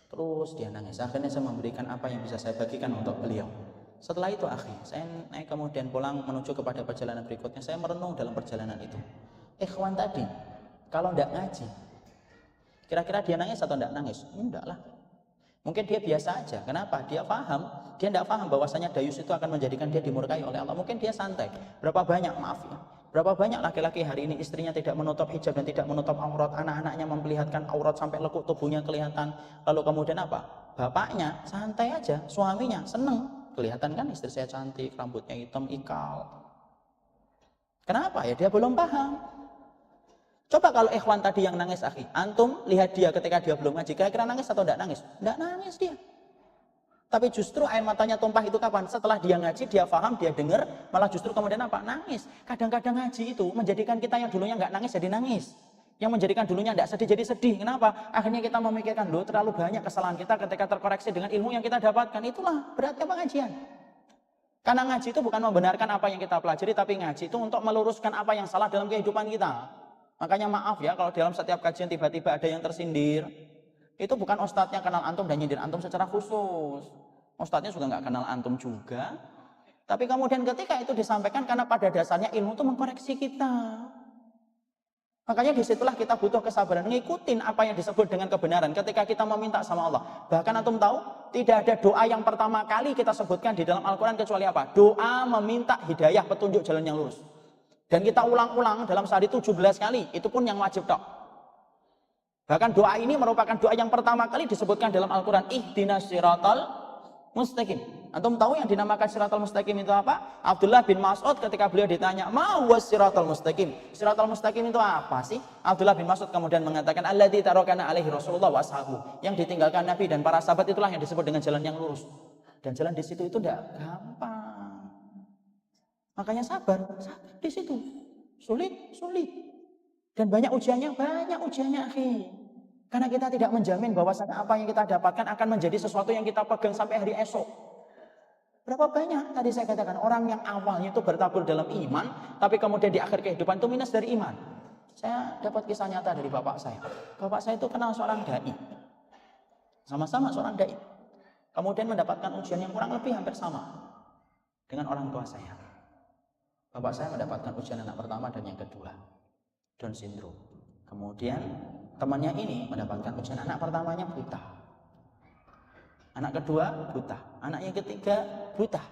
Speaker 1: Terus dia nangis. Akhirnya saya memberikan apa yang bisa saya bagikan untuk beliau. Setelah itu saya naik kemudian pulang menuju kepada perjalanan berikutnya. Saya merenung dalam perjalanan itu. Ikhwan tadi, kalau tidak ngaji, kira-kira dia nangis atau tidak nangis? Enggak lah. Mungkin dia biasa aja. Kenapa? Dia paham. Dia tidak paham bahwasanya dayus itu akan menjadikan dia dimurkai oleh Allah. Mungkin dia santai. Berapa banyak, maaf ya, berapa banyak laki-laki hari ini istrinya tidak menutup hijab dan tidak menutup aurat, anak-anaknya memperlihatkan aurat sampai lekuk tubuhnya kelihatan. Lalu kemudian apa? Bapaknya santai aja, suaminya seneng. Kelihatan kan istri saya cantik, rambutnya hitam ikal. Kenapa? Ya dia belum paham. Coba kalau ikhwan tadi yang nangis, akhi, antum lihat dia ketika dia belum ngaji, kira-kira nangis atau tidak nangis? Tidak nangis dia. Tapi justru air matanya tumpah itu kapan? Setelah dia ngaji, dia paham, dia dengar, malah justru kemudian apa? Nangis. Kadang-kadang ngaji itu menjadikan kita yang dulunya nggak nangis jadi nangis. Yang menjadikan dulunya nggak sedih jadi sedih. Kenapa? Akhirnya kita memikirkan, loh terlalu banyak kesalahan kita ketika terkoreksi dengan ilmu yang kita dapatkan. Itulah beratnya pengajian. Karena ngaji itu bukan membenarkan apa yang kita pelajari, tapi ngaji itu untuk meluruskan apa yang salah dalam kehidupan kita. Makanya maaf ya kalau dalam setiap kajian tiba-tiba ada yang tersindir. Itu bukan ustadznya kenal antum dan nyindir antum secara khusus. Ustadznya juga nggak kenal antum juga. Tapi kemudian ketika itu disampaikan karena pada dasarnya ilmu itu mengkoreksi kita. Makanya disitulah kita butuh kesabaran. Ngikutin apa yang disebut dengan kebenaran ketika kita meminta sama Allah. Bahkan antum tahu, tidak ada doa yang pertama kali kita sebutkan di dalam Al-Quran kecuali apa? Doa meminta hidayah, petunjuk jalan yang lurus. Dan kita ulang-ulang dalam sehari 17 kali. Itu pun yang wajib tok. Bahkan doa ini merupakan doa yang pertama kali disebutkan dalam Al-Quran. Ihdinas siratal mustaqim. Antum tahu yang dinamakan siratal mustaqim itu apa? Abdullah bin Mas'ud ketika beliau ditanya, "Ma huwas siratal mustaqim?" Siratal mustaqim itu apa sih? Abdullah bin Mas'ud kemudian mengatakan, "Alladzi tarakana alaihi Rasulullah wa ashabu." Yang ditinggalkan Nabi dan para sahabat itulah yang disebut dengan jalan yang lurus. Dan jalan di situ itu tidak gampang. Makanya sabar di situ. Sulit. Dan banyak ujiannya, akhi. Karena kita tidak menjamin bahwasanya apa yang kita dapatkan akan menjadi sesuatu yang kita pegang sampai hari esok. Berapa banyak tadi saya katakan orang yang awalnya itu bertabur dalam iman, tapi kemudian di akhir kehidupan itu minus dari iman. Saya dapat kisah nyata dari bapak saya. Bapak saya itu kenal seorang dai. Sama-sama seorang dai. Kemudian mendapatkan ujian yang kurang lebih hampir sama dengan orang tua saya. Bapak saya mendapatkan ujian anak pertama dan yang kedua, Down syndrome. Kemudian temannya ini mendapatkan ujian anak pertamanya buta, anak kedua buta, anak yang ketiga buta,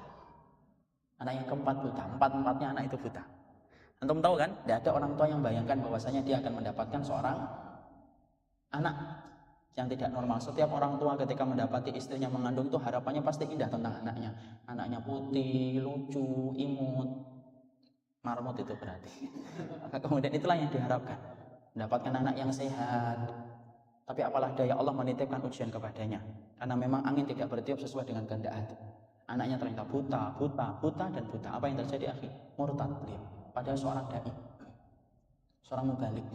Speaker 1: anak yang keempat buta, empat-empatnya anak itu buta. Antum tahu kan, tidak ada orang tua yang bayangkan bahwasanya dia akan mendapatkan seorang anak yang tidak normal. Setiap orang tua ketika mendapati istrinya mengandung itu harapannya pasti indah tentang anaknya. Anaknya putih, lucu, imut, marmut itu berarti. Kemudian itulah yang diharapkan, mendapatkan anak yang sehat. Tapi apalah daya, Allah menitipkan ujian kepadanya. Karena memang angin tidak bertiup sesuai dengan kehendak hati. Anaknya ternyata buta. Apa yang terjadi, akhi? Murtad beliau. Padahal seorang dai, seorang mubalik.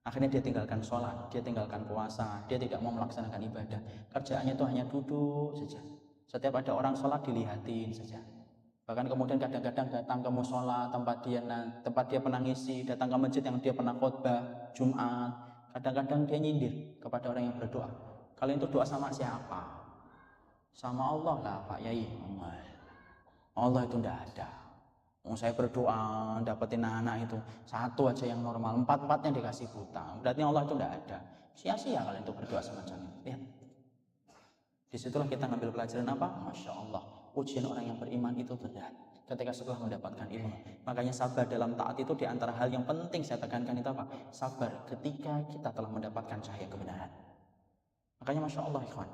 Speaker 1: Akhirnya dia tinggalkan sholat, dia tinggalkan puasa, dia tidak mau melaksanakan ibadah. Kerjaannya itu hanya duduk saja. Setiap ada orang sholat dilihatin saja. Bahkan kemudian kadang-kadang datang ke musola tempat dia pernah ngisi, datang ke masjid yang dia pernah khotbah Jumat. Kadang-kadang dia nyindir kepada orang yang berdoa. Kalian itu doa sama siapa? Sama Allah lah Pak Yai. Allah itu tidak ada. Saya berdoa dapetin anak itu satu aja yang normal, empat-empatnya dikasih buta. Berarti Allah itu tidak ada. Sia-sia kalian itu berdoa semacam itu. Lihat. Disitulah kita ngambil pelajaran apa? Masya Allah. Ujian orang yang beriman itu berat ketika setelah mendapatkan ilmu. Makanya sabar dalam taat itu diantara hal yang penting saya tekankan itu apa? Sabar ketika kita telah mendapatkan cahaya kebenaran. Makanya Masya Allah ikhwan.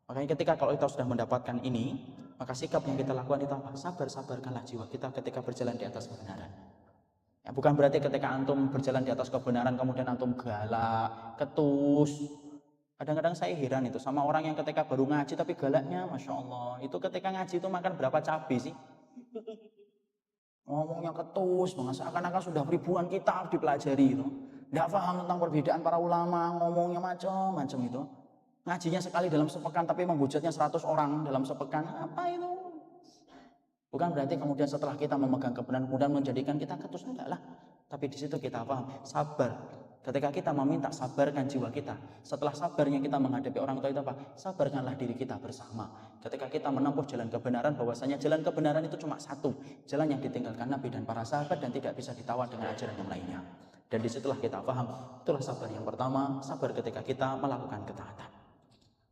Speaker 1: Makanya ketika kalau kita sudah mendapatkan ini, maka sikap yang kita lakukan itu apa? Sabarkanlah jiwa kita ketika berjalan di atas kebenaran. Ya, bukan berarti ketika antum berjalan di atas kebenaran kemudian antum galak, ketus. Kadang-kadang saya heran itu sama orang yang ketika baru ngaji tapi galaknya, Masya Allah. Itu ketika ngaji itu makan berapa cabai sih? Ngomongnya ketus, seakan-akan sudah ribuan kitab dipelajari itu. Tidak paham tentang perbedaan para ulama, ngomongnya macam-macam itu. Ngajinya sekali dalam sepekan tapi menghujatnya 100 orang dalam sepekan. Apa itu? Bukan berarti kemudian setelah kita memegang kebenaran kemudian menjadikan kita ketus, enggak lah. Tapi di situ kita paham, sabar. Ketika kita meminta, sabarkan jiwa kita. Setelah sabarnya kita menghadapi orang tua itu apa? Sabarkanlah diri kita bersama. Ketika kita menempuh jalan kebenaran, bahwasanya jalan kebenaran itu cuma satu, jalan yang ditinggalkan Nabi dan para sahabat dan tidak bisa ditawar dengan ajaran yang lainnya. Dan disitulah kita paham, itulah sabar yang pertama, sabar ketika kita melakukan ketaatan.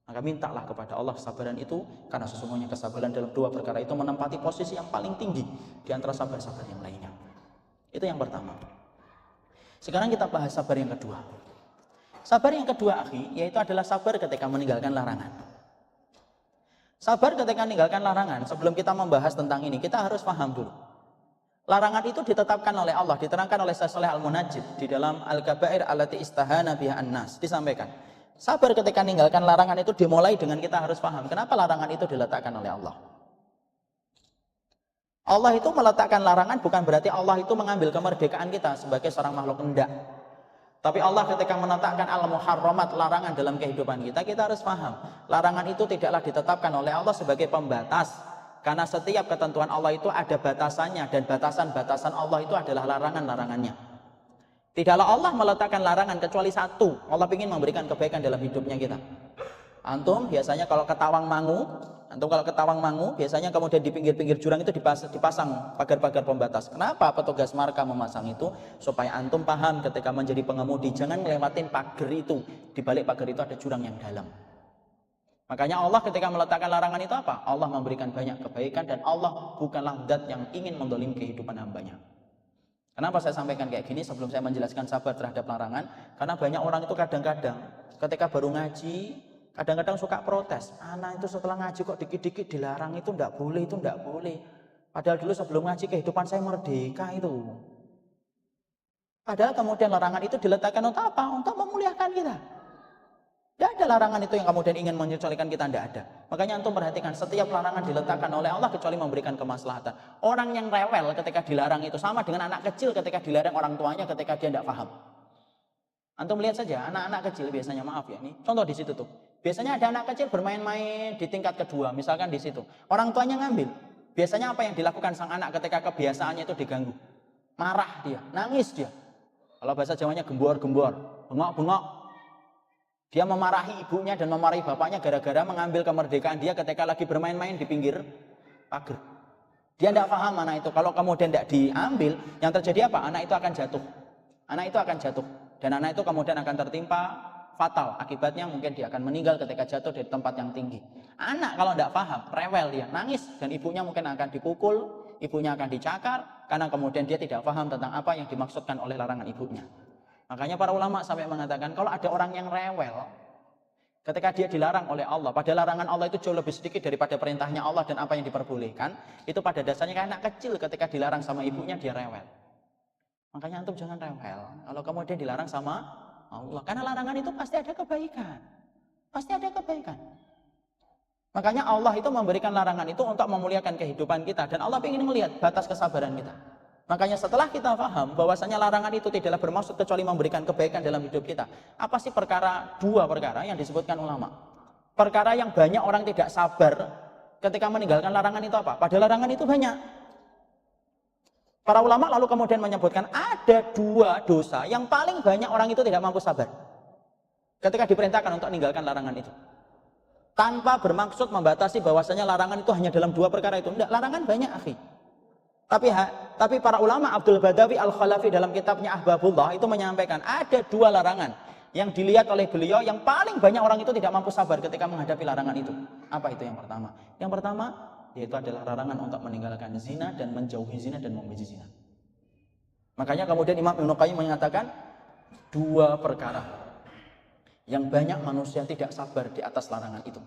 Speaker 1: Maka mintalah kepada Allah kesabaran itu, karena sesungguhnya kesabaran dalam dua perkara itu menempati posisi yang paling tinggi di antara sabar-sabar yang lainnya. Itu yang pertama. Sekarang kita bahas sabar yang kedua. Sabar yang kedua, akhi, yaitu adalah sabar ketika meninggalkan larangan. Sabar ketika meninggalkan larangan, sebelum kita membahas tentang ini, kita harus paham dulu. Larangan itu ditetapkan oleh Allah, diterangkan oleh Syekh Shalih Al-Munajjid di dalam Al-Kabair allati istahana biha an-nas, disampaikan. Sabar ketika meninggalkan larangan itu dimulai dengan kita harus paham kenapa larangan itu diletakkan oleh Allah. Allah itu meletakkan larangan bukan berarti Allah itu mengambil kemerdekaan kita sebagai seorang makhluk hendak. Tapi Allah ketika menetapkan al-muharramat, larangan dalam kehidupan kita, kita harus paham. Larangan itu tidaklah ditetapkan oleh Allah sebagai pembatas. Karena setiap ketentuan Allah itu ada batasannya dan batasan-batasan Allah itu adalah larangan-larangannya. Tidaklah Allah meletakkan larangan kecuali satu. Allah ingin memberikan kebaikan dalam hidupnya kita. Antum biasanya kalau ke Tawang Mangu, biasanya kemudian di pinggir-pinggir jurang itu dipasang pagar-pagar pembatas. Kenapa petugas marka memasang itu? Supaya antum paham ketika menjadi pengemudi, jangan melewatin pagar itu. Di balik pagar itu ada jurang yang dalam. Makanya Allah ketika meletakkan larangan itu apa? Allah memberikan banyak kebaikan dan Allah bukanlah zat yang ingin mendolim kehidupan hambanya. Kenapa saya sampaikan kayak gini sebelum saya menjelaskan sabar terhadap larangan? Karena banyak orang itu kadang-kadang ketika baru ngaji, kadang-kadang suka protes. Anak itu setelah ngaji kok dikit-dikit dilarang, itu enggak boleh, itu enggak boleh. Padahal dulu sebelum ngaji kehidupan saya merdeka itu. Padahal kemudian larangan itu diletakkan untuk apa? Untuk memuliakan kita. Tidak ada larangan itu yang kemudian ingin mengecualikan kita, tidak ada. Makanya antum perhatikan, setiap larangan diletakkan oleh Allah kecuali memberikan kemaslahatan. Orang yang rewel ketika dilarang itu sama dengan anak kecil ketika dilarang orang tuanya ketika dia tidak paham. Antum lihat saja anak-anak kecil biasanya, maaf ya, ini contoh di situ tuh. Biasanya ada anak kecil bermain-main di tingkat kedua, misalkan di situ. Orang tuanya ngambil. Biasanya apa yang dilakukan sang anak ketika kebiasaannya itu diganggu? Marah dia, nangis dia. Kalau bahasa Jawanya gembor-gembor, bengok-bengok. Dia memarahi ibunya dan memarahi bapaknya gara-gara mengambil kemerdekaan dia ketika lagi bermain-main di pinggir pagar. Dia tidak paham anak itu. Kalau kemudian tidak diambil, yang terjadi apa? Anak itu akan jatuh. Anak itu akan jatuh. Dan anak itu kemudian akan tertimpa fatal. Akibatnya mungkin dia akan meninggal ketika jatuh dari tempat yang tinggi. Anak kalau tidak paham, rewel dia, nangis. Dan ibunya mungkin akan dipukul, ibunya akan dicakar. Karena kemudian dia tidak paham tentang apa yang dimaksudkan oleh larangan ibunya. Makanya para ulama sampai mengatakan kalau ada orang yang rewel ketika dia dilarang oleh Allah, pada larangan Allah itu jauh lebih sedikit daripada perintahnya Allah dan apa yang diperbolehkan, itu pada dasarnya kayak anak kecil ketika dilarang sama ibunya dia rewel. Makanya antum jangan rewel kalau kemudian dilarang sama Allah, karena larangan itu pasti ada kebaikan. Pasti ada kebaikan. Makanya Allah itu memberikan larangan itu untuk memuliakan kehidupan kita, dan Allah ingin melihat batas kesabaran kita. Makanya setelah kita paham bahwasanya larangan itu tidaklah bermaksud kecuali memberikan kebaikan dalam hidup kita. Apa sih dua perkara yang disebutkan ulama? Perkara yang banyak orang tidak sabar ketika meninggalkan larangan itu apa? Padahal larangan itu banyak. Para ulama lalu kemudian menyebutkan ada dua dosa yang paling banyak orang itu tidak mampu sabar ketika diperintahkan untuk meninggalkan larangan itu. Tanpa bermaksud membatasi bahwasanya larangan itu hanya dalam dua perkara itu. Tidak, larangan banyak, akhi. Tapi para ulama, Abdul Badawi Al-Khalafi dalam kitabnya Ahbabullah itu menyampaikan ada dua larangan yang dilihat oleh beliau yang paling banyak orang itu tidak mampu sabar ketika menghadapi larangan itu. Apa itu yang pertama? Yang pertama yaitu adalah larangan untuk meninggalkan zina dan menjauhi zina dan membenci zina. Makanya kemudian Imam Ibnu Qayyim mengatakan dua perkara yang banyak manusia tidak sabar di atas larangan itu,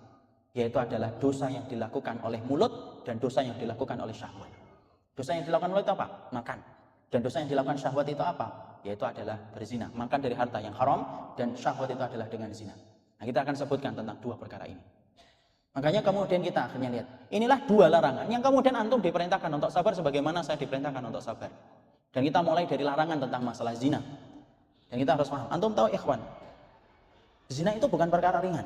Speaker 1: yaitu adalah dosa yang dilakukan oleh mulut dan dosa yang dilakukan oleh syahwat. Dosa yang dilakukan oleh itu apa? Makan. Dan dosa yang dilakukan syahwat itu apa? Yaitu adalah berzina. Makan dari harta yang haram dan syahwat itu adalah dengan zina. Nah, kita akan sebutkan tentang dua perkara ini. Makanya kemudian kita akhirnya lihat, inilah dua larangan yang kemudian antum diperintahkan untuk sabar sebagaimana saya diperintahkan untuk sabar. Dan kita mulai dari larangan tentang masalah zina. Dan kita harus paham. Antum tahu ikhwan, zina itu bukan perkara ringan.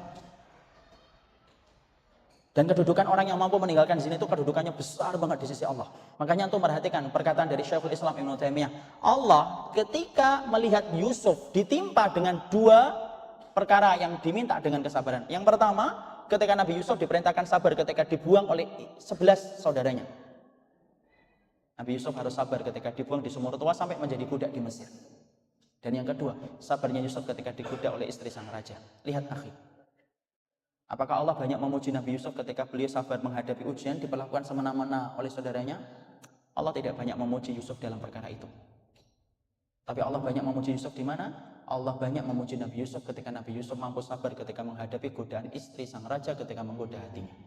Speaker 1: Dan kedudukan orang yang mampu meninggalkan zina itu kedudukannya besar banget di sisi Allah. Makanya antum perhatikan perkataan dari Syekhul Islam Ibnu Taimiyah. Allah ketika melihat Yusuf ditimpa dengan dua perkara yang diminta dengan kesabaran. Yang pertama, ketika Nabi Yusuf diperintahkan sabar ketika dibuang oleh 11 saudaranya. Nabi Yusuf harus sabar ketika dibuang di sumur tua sampai menjadi budak di Mesir. Dan yang kedua, sabarnya Yusuf ketika digoda oleh istri sang raja. Lihat akhi. Apakah Allah banyak memuji Nabi Yusuf ketika beliau sabar menghadapi ujian diperlakukan semena-mena oleh saudaranya? Allah tidak banyak memuji Yusuf dalam perkara itu. Tapi Allah banyak memuji Yusuf di mana? Allah banyak memuji Nabi Yusuf ketika Nabi Yusuf mampu sabar ketika menghadapi godaan istri sang raja ketika menggoda hatinya.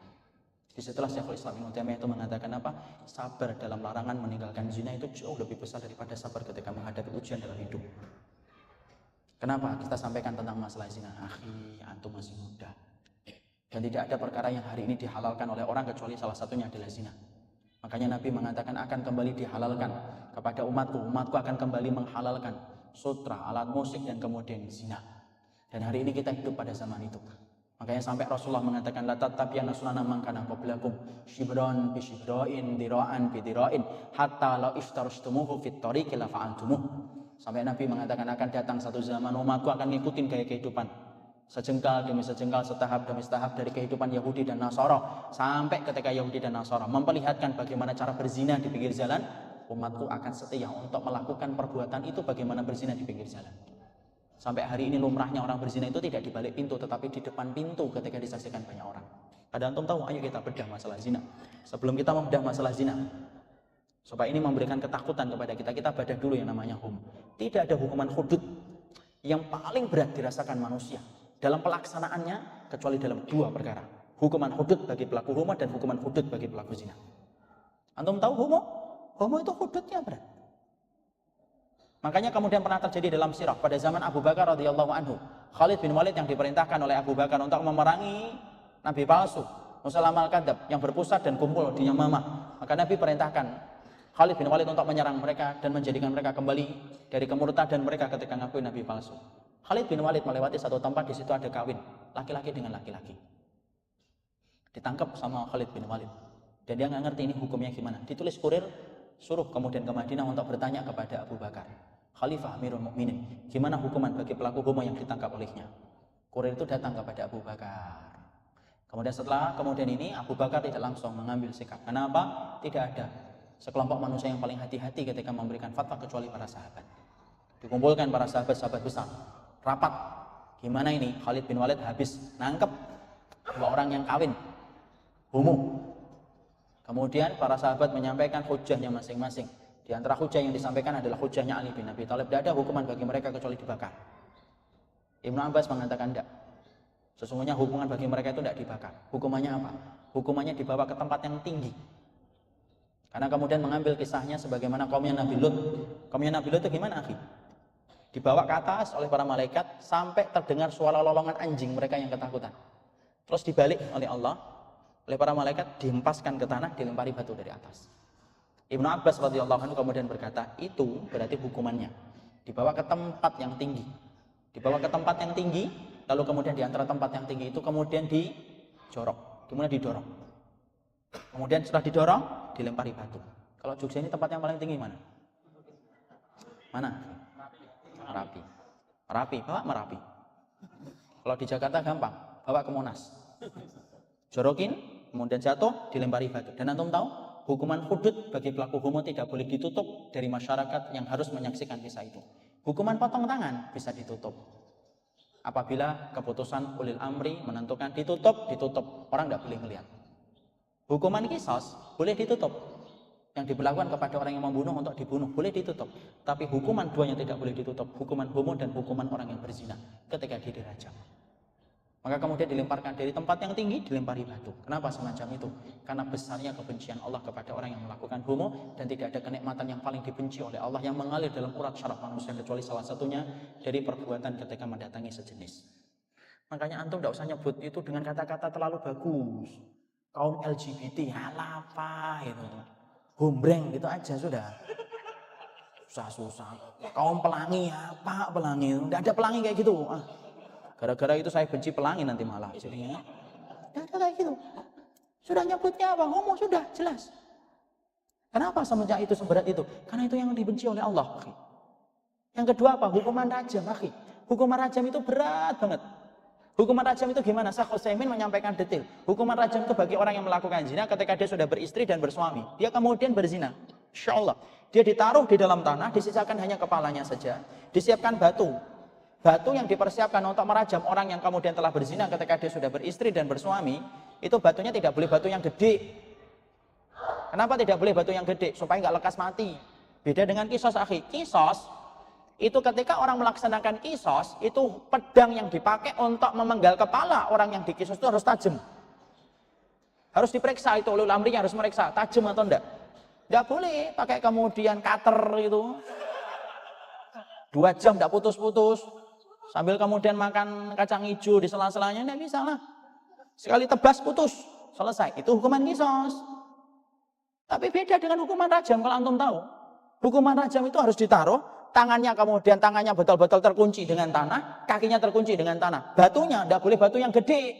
Speaker 1: Disitulah Syekhul Islam Ibnu Taimiyah itu mengatakan apa? Sabar dalam larangan meninggalkan zina itu jauh lebih besar daripada sabar ketika menghadapi ujian dalam hidup. Kenapa? Kita sampaikan tentang masalah zina. Akhi, antum masih muda. Dan tidak ada perkara yang hari ini dihalalkan oleh orang kecuali salah satunya adalah zina. Makanya Nabi mengatakan akan kembali dihalalkan kepada umatku. Umatku akan kembali menghalalkan sutra, alat musik, dan kemudian zina. Dan hari ini kita hidup pada zaman itu. Makanya sampai Rasulullah mengatakan la tattabi'anna sunana man kana qablakum shibran bi shibrain dira'an bi dira'in hatta law iftarastumuhu fit tariqi la fa'altumuh. Sampai Nabi mengatakan akan datang satu zaman umatku akan ngikutin gaya kehidupan sejengkal demi sejengkal, setahap demi setahap dari kehidupan Yahudi dan Nasara, sampai ketika Yahudi dan Nasara memperlihatkan bagaimana cara berzina di pinggir jalan, umatku akan setia untuk melakukan perbuatan itu bagaimana berzina di pinggir jalan. Sampai hari ini lumrahnya orang berzina itu tidak di balik pintu tetapi di depan pintu ketika disaksikan banyak orang. Padahal antum tahu, ayo kita bedah masalah zina. Sebelum kita membedah masalah zina, supaya ini memberikan ketakutan kepada kita, kita bedah dulu yang namanya hum. Tidak ada hukuman hudud yang paling berat dirasakan manusia dalam pelaksanaannya kecuali dalam dua perkara. Hukuman hudud bagi pelaku homo dan hukuman hudud bagi pelaku zina. Antum tahu homo? Homo itu hududnya berat. Makanya kemudian pernah terjadi dalam sirah pada zaman Abu Bakar radhiyallahu anhu. Khalid bin Walid yang diperintahkan oleh Abu Bakar untuk memerangi nabi palsu, Musailamah al-Kadzdzab yang berpusat dan kumpul di Yamamah. Maka Nabi perintahkan Khalid bin Walid untuk menyerang mereka dan menjadikan mereka kembali dari kemurtadan mereka ketika ngakui nabi palsu. Khalid bin Walid melewati satu tempat, di situ ada kawin laki-laki dengan laki-laki. Ditangkap sama Khalid bin Walid. Dan dia nggak ngerti ini hukumnya gimana. Ditulis kurir, suruh kemudian ke Madinah untuk bertanya kepada Abu Bakar, Khalifah Amirul Mukminin, gimana hukuman bagi pelaku homo yang ditangkap olehnya. Kurir itu datang kepada Abu Bakar. Kemudian ini Abu Bakar tidak langsung mengambil sikap. Kenapa? Tidak ada sekelompok manusia yang paling hati-hati ketika memberikan fatwa kecuali para sahabat. Dikumpulkan para sahabat-sahabat besar, rapat. Gimana ini? Khalid bin Walid habis nangkep 2 orang yang kawin homo. Kemudian para sahabat menyampaikan hujahnya masing-masing. Di antara hujah yang disampaikan adalah hujahnya Ali bin Abi Thalib. Tidak ada hukuman bagi mereka kecuali dibakar. Ibnu Abbas mengatakan tidak. Sesungguhnya hukuman bagi mereka itu tidak dibakar. Hukumannya apa? Hukumannya dibawa ke tempat yang tinggi. Karena kemudian mengambil kisahnya sebagaimana kaumnya Nabi Lut. Kaumnya Nabi Lut itu gimana, akhi? Dibawa ke atas oleh para malaikat sampai terdengar suara lolongan anjing mereka yang ketakutan. Terus dibalik oleh Allah, oleh para malaikat, dihempaskan ke tanah, dilempari batu dari atas. Ibnu Abbas radhiyallahu anhu kemudian berkata, itu berarti hukumannya dibawa ke tempat yang tinggi. Dibawa ke tempat yang tinggi, lalu kemudian di antara tempat yang tinggi itu kemudian dijorok, kemudian didorong. Kemudian setelah didorong, dilempari batu. Kalau Jogja ini tempat yang paling tinggi mana? Mana? Merapi. Merapi, bawa Merapi. Kalau di Jakarta gampang, bawa ke Monas. Jorokin, kemudian jatuh, dilempari batu. Dan antum tahu, hukuman hudud bagi pelaku homo tidak boleh ditutup dari masyarakat yang harus menyaksikan kisah itu. Hukuman potong tangan bisa ditutup. Apabila keputusan ulil amri menentukan ditutup, orang tidak boleh melihat. Hukuman qisas boleh ditutup. Yang diberlakukan kepada orang yang membunuh untuk dibunuh boleh ditutup. Tapi hukuman duanya tidak boleh ditutup. Hukuman homo dan hukuman orang yang berzina ketika dia dirajam. Maka kemudian dilemparkan dari tempat yang tinggi, dilempari batu. Kenapa semacam itu? Karena besarnya kebencian Allah kepada orang yang melakukan homo, dan tidak ada kenikmatan yang paling dibenci oleh Allah yang mengalir dalam urat syaraf manusia, kecuali salah satunya dari perbuatan ketika mendatangi sejenis. Makanya antum tidak usah nyebut itu dengan kata-kata terlalu bagus. Kaum LGBT, alah apa itu. Hombreng gitu aja sudah. Susah-susah. Kaum pelangi, apa pelangi? Tidak ada pelangi kayak gitu. Gara-gara itu saya benci pelangi nanti malah. Jadinya tidak ada kayak gitu. Sudah nyebutnya apa? Homo sudah jelas. Kenapa semenjak itu seberat itu? Karena itu yang dibenci oleh Allah. Yang kedua apa? Hukuman rajam. Hukuman rajam itu berat banget. Hukuman rajam itu gimana? Syekh Utsaimin menyampaikan detail. Hukuman rajam itu bagi orang yang melakukan zina ketika dia sudah beristri dan bersuami. Dia kemudian berzina. Insya Allah. Dia ditaruh di dalam tanah, disisakan hanya kepalanya saja. Disiapkan batu. Batu yang dipersiapkan untuk merajam orang yang kemudian telah berzina ketika dia sudah beristri dan bersuami, itu batunya tidak boleh batu yang gede. Kenapa tidak boleh batu yang gede? Supaya nggak lekas mati. Beda dengan kisos, akhi. Kisos, itu ketika orang melaksanakan kisos, itu pedang yang dipakai untuk memenggal kepala orang yang dikisos itu harus tajam. Harus diperiksa itu, ulul amrinya harus meriksa, tajam atau enggak. Enggak boleh pakai kemudian cutter itu. 2 jam enggak putus-putus. Sambil kemudian makan kacang hijau di sela-selanya, enggak bisa lah. Sekali tebas putus, selesai. Itu hukuman kisos. Tapi beda dengan hukuman rajam, kalau antum tahu. Hukuman rajam itu harus ditaruh, tangannya betul-betul terkunci dengan tanah, kakinya terkunci dengan tanah. Batunya enggak boleh batu yang gede.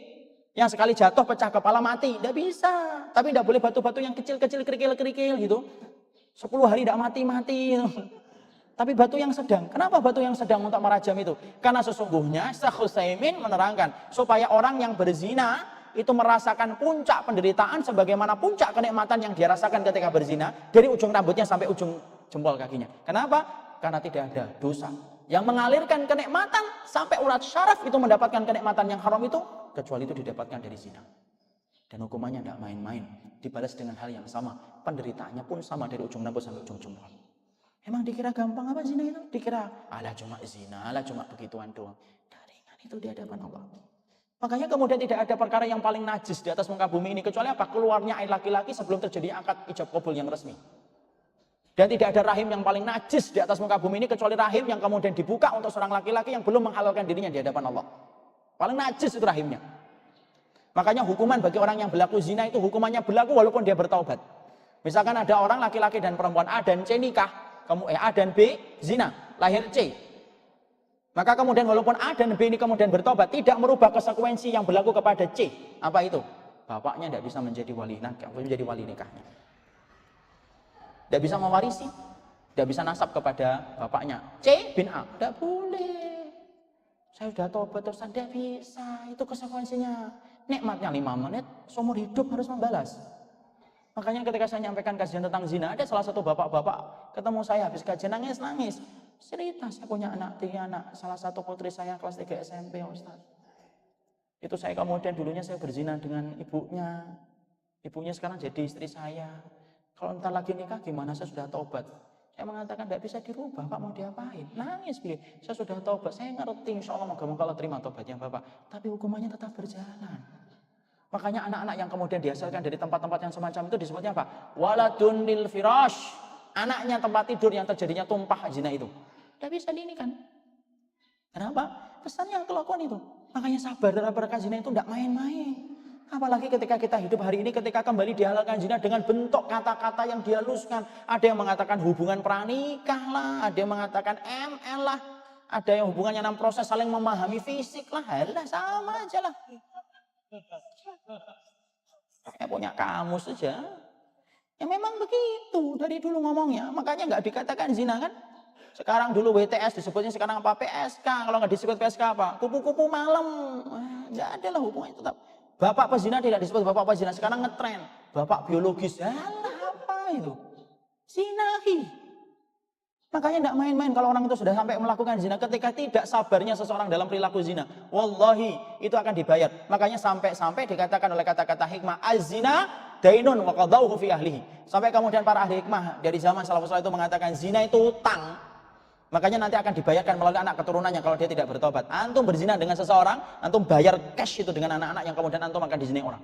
Speaker 1: Yang sekali jatuh pecah kepala mati, enggak bisa. Tapi enggak boleh batu-batu yang kecil-kecil, kerikil-kerikil gitu. 10 hari enggak mati-mati gitu. Tapi batu yang sedang. Kenapa batu yang sedang untuk merajam itu? Karena sesungguhnya Syekh Utsaimin menerangkan supaya orang yang berzina itu merasakan puncak penderitaan sebagaimana puncak kenikmatan yang dia rasakan ketika berzina dari ujung rambutnya sampai ujung jempol kakinya. Kenapa? Karena tidak ada dosa yang mengalirkan kenikmatan sampai urat syaraf itu mendapatkan kenikmatan yang haram itu, kecuali itu didapatkan dari zina. Dan hukumannya tidak main-main, dibalas dengan hal yang sama, penderitaannya pun sama dari ujung rambut sampai ujung jempol. Emang dikira gampang apa zina itu? Dikira, alah cuma zina, alah cuma begituan doang. Ringan itu di hadapan Allah. Makanya kemudian tidak ada perkara yang paling najis di atas muka bumi ini, kecuali apa? Keluarnya air laki-laki sebelum terjadi akad ijab qabul yang resmi. Dan tidak ada rahim yang paling najis di atas muka bumi ini kecuali rahim yang kemudian dibuka untuk seorang laki-laki yang belum menghalalkan dirinya di hadapan Allah. Paling najis itu rahimnya. Makanya hukuman bagi orang yang berlaku zina itu hukumannya berlaku walaupun dia bertaubat. Misalkan ada orang laki-laki dan perempuan A dan C nikah, A dan B zina, lahir C. Maka kemudian walaupun A dan B ini kemudian bertobat, tidak merubah konsekuensi yang berlaku kepada C. Apa itu? Bapaknya tidak bisa menjadi wali nikahnya. Tidak bisa mewarisi, tidak bisa nasab kepada bapaknya. C bin A, tidak boleh. Saya sudah tobat terus tidak bisa. Itu konsekuensinya. Nikmatnya 5 menit, seumur hidup harus membalas. Makanya ketika saya nyampaikan kajian tentang zina, ada salah satu bapak-bapak ketemu saya habis kajian nangis. Cerita, saya punya anak 3 anak, salah satu putri saya kelas 3 SMP, Ustaz. Itu saya kemudian dulunya saya berzina dengan ibunya. Ibunya sekarang jadi istri saya. Kalau entar lagi nikah gimana? Saya sudah tobat. Saya mengatakan tidak bisa dirubah, Pak, mau diapain? Nangis beliau. Saya sudah tobat, saya ngerti, insya Allah moga-moga Allah terima tobatnya Bapak. Tapi hukumannya tetap berjalan. Makanya anak-anak yang kemudian dihasilkan dari tempat-tempat yang semacam itu disebutnya apa? Waladun lil firash. Anaknya tempat tidur yang terjadinya tumpah zina itu. Tidak bisa diinikan. Kenapa? Pesannya kelakuan itu. Makanya sabar dalam perkara zina itu tidak main-main. Apalagi ketika kita hidup hari ini, ketika kembali dihalalkan zina dengan bentuk kata-kata yang dihaluskan. Ada yang mengatakan hubungan pranikah lah, ada yang mengatakan ML lah, ada yang hubungannya dalam proses saling memahami fisik lah, halah sama aja lah. Ya punya kamus saja. Ya memang begitu dari dulu ngomongnya, makanya nggak dikatakan zina kan. Sekarang dulu WTS disebutnya sekarang apa? PSK, kalau nggak disebut PSK apa? Kupu-kupu malam, nggak ada lah hubungannya tetap. Bapak pezina tidak disebut bapak pezina, sekarang ngetren. Bapak biologis, alah apa itu? Zinahi. Makanya tidak main-main kalau orang itu sudah sampai melakukan zina. Ketika tidak sabarnya seseorang dalam perilaku zina, wallahi itu akan dibayar. Makanya sampai-sampai dikatakan oleh kata-kata hikmah, az-zina dainun wa qadauhu fi ahlihi. Sampai kemudian para ahli hikmah dari zaman salafus saleh itu mengatakan zina itu utang. Makanya nanti akan dibayarkan melalui anak keturunannya kalau dia tidak bertobat. Antum berzina dengan seseorang, antum bayar cash itu dengan anak-anak yang kemudian antum akan dizinai orang.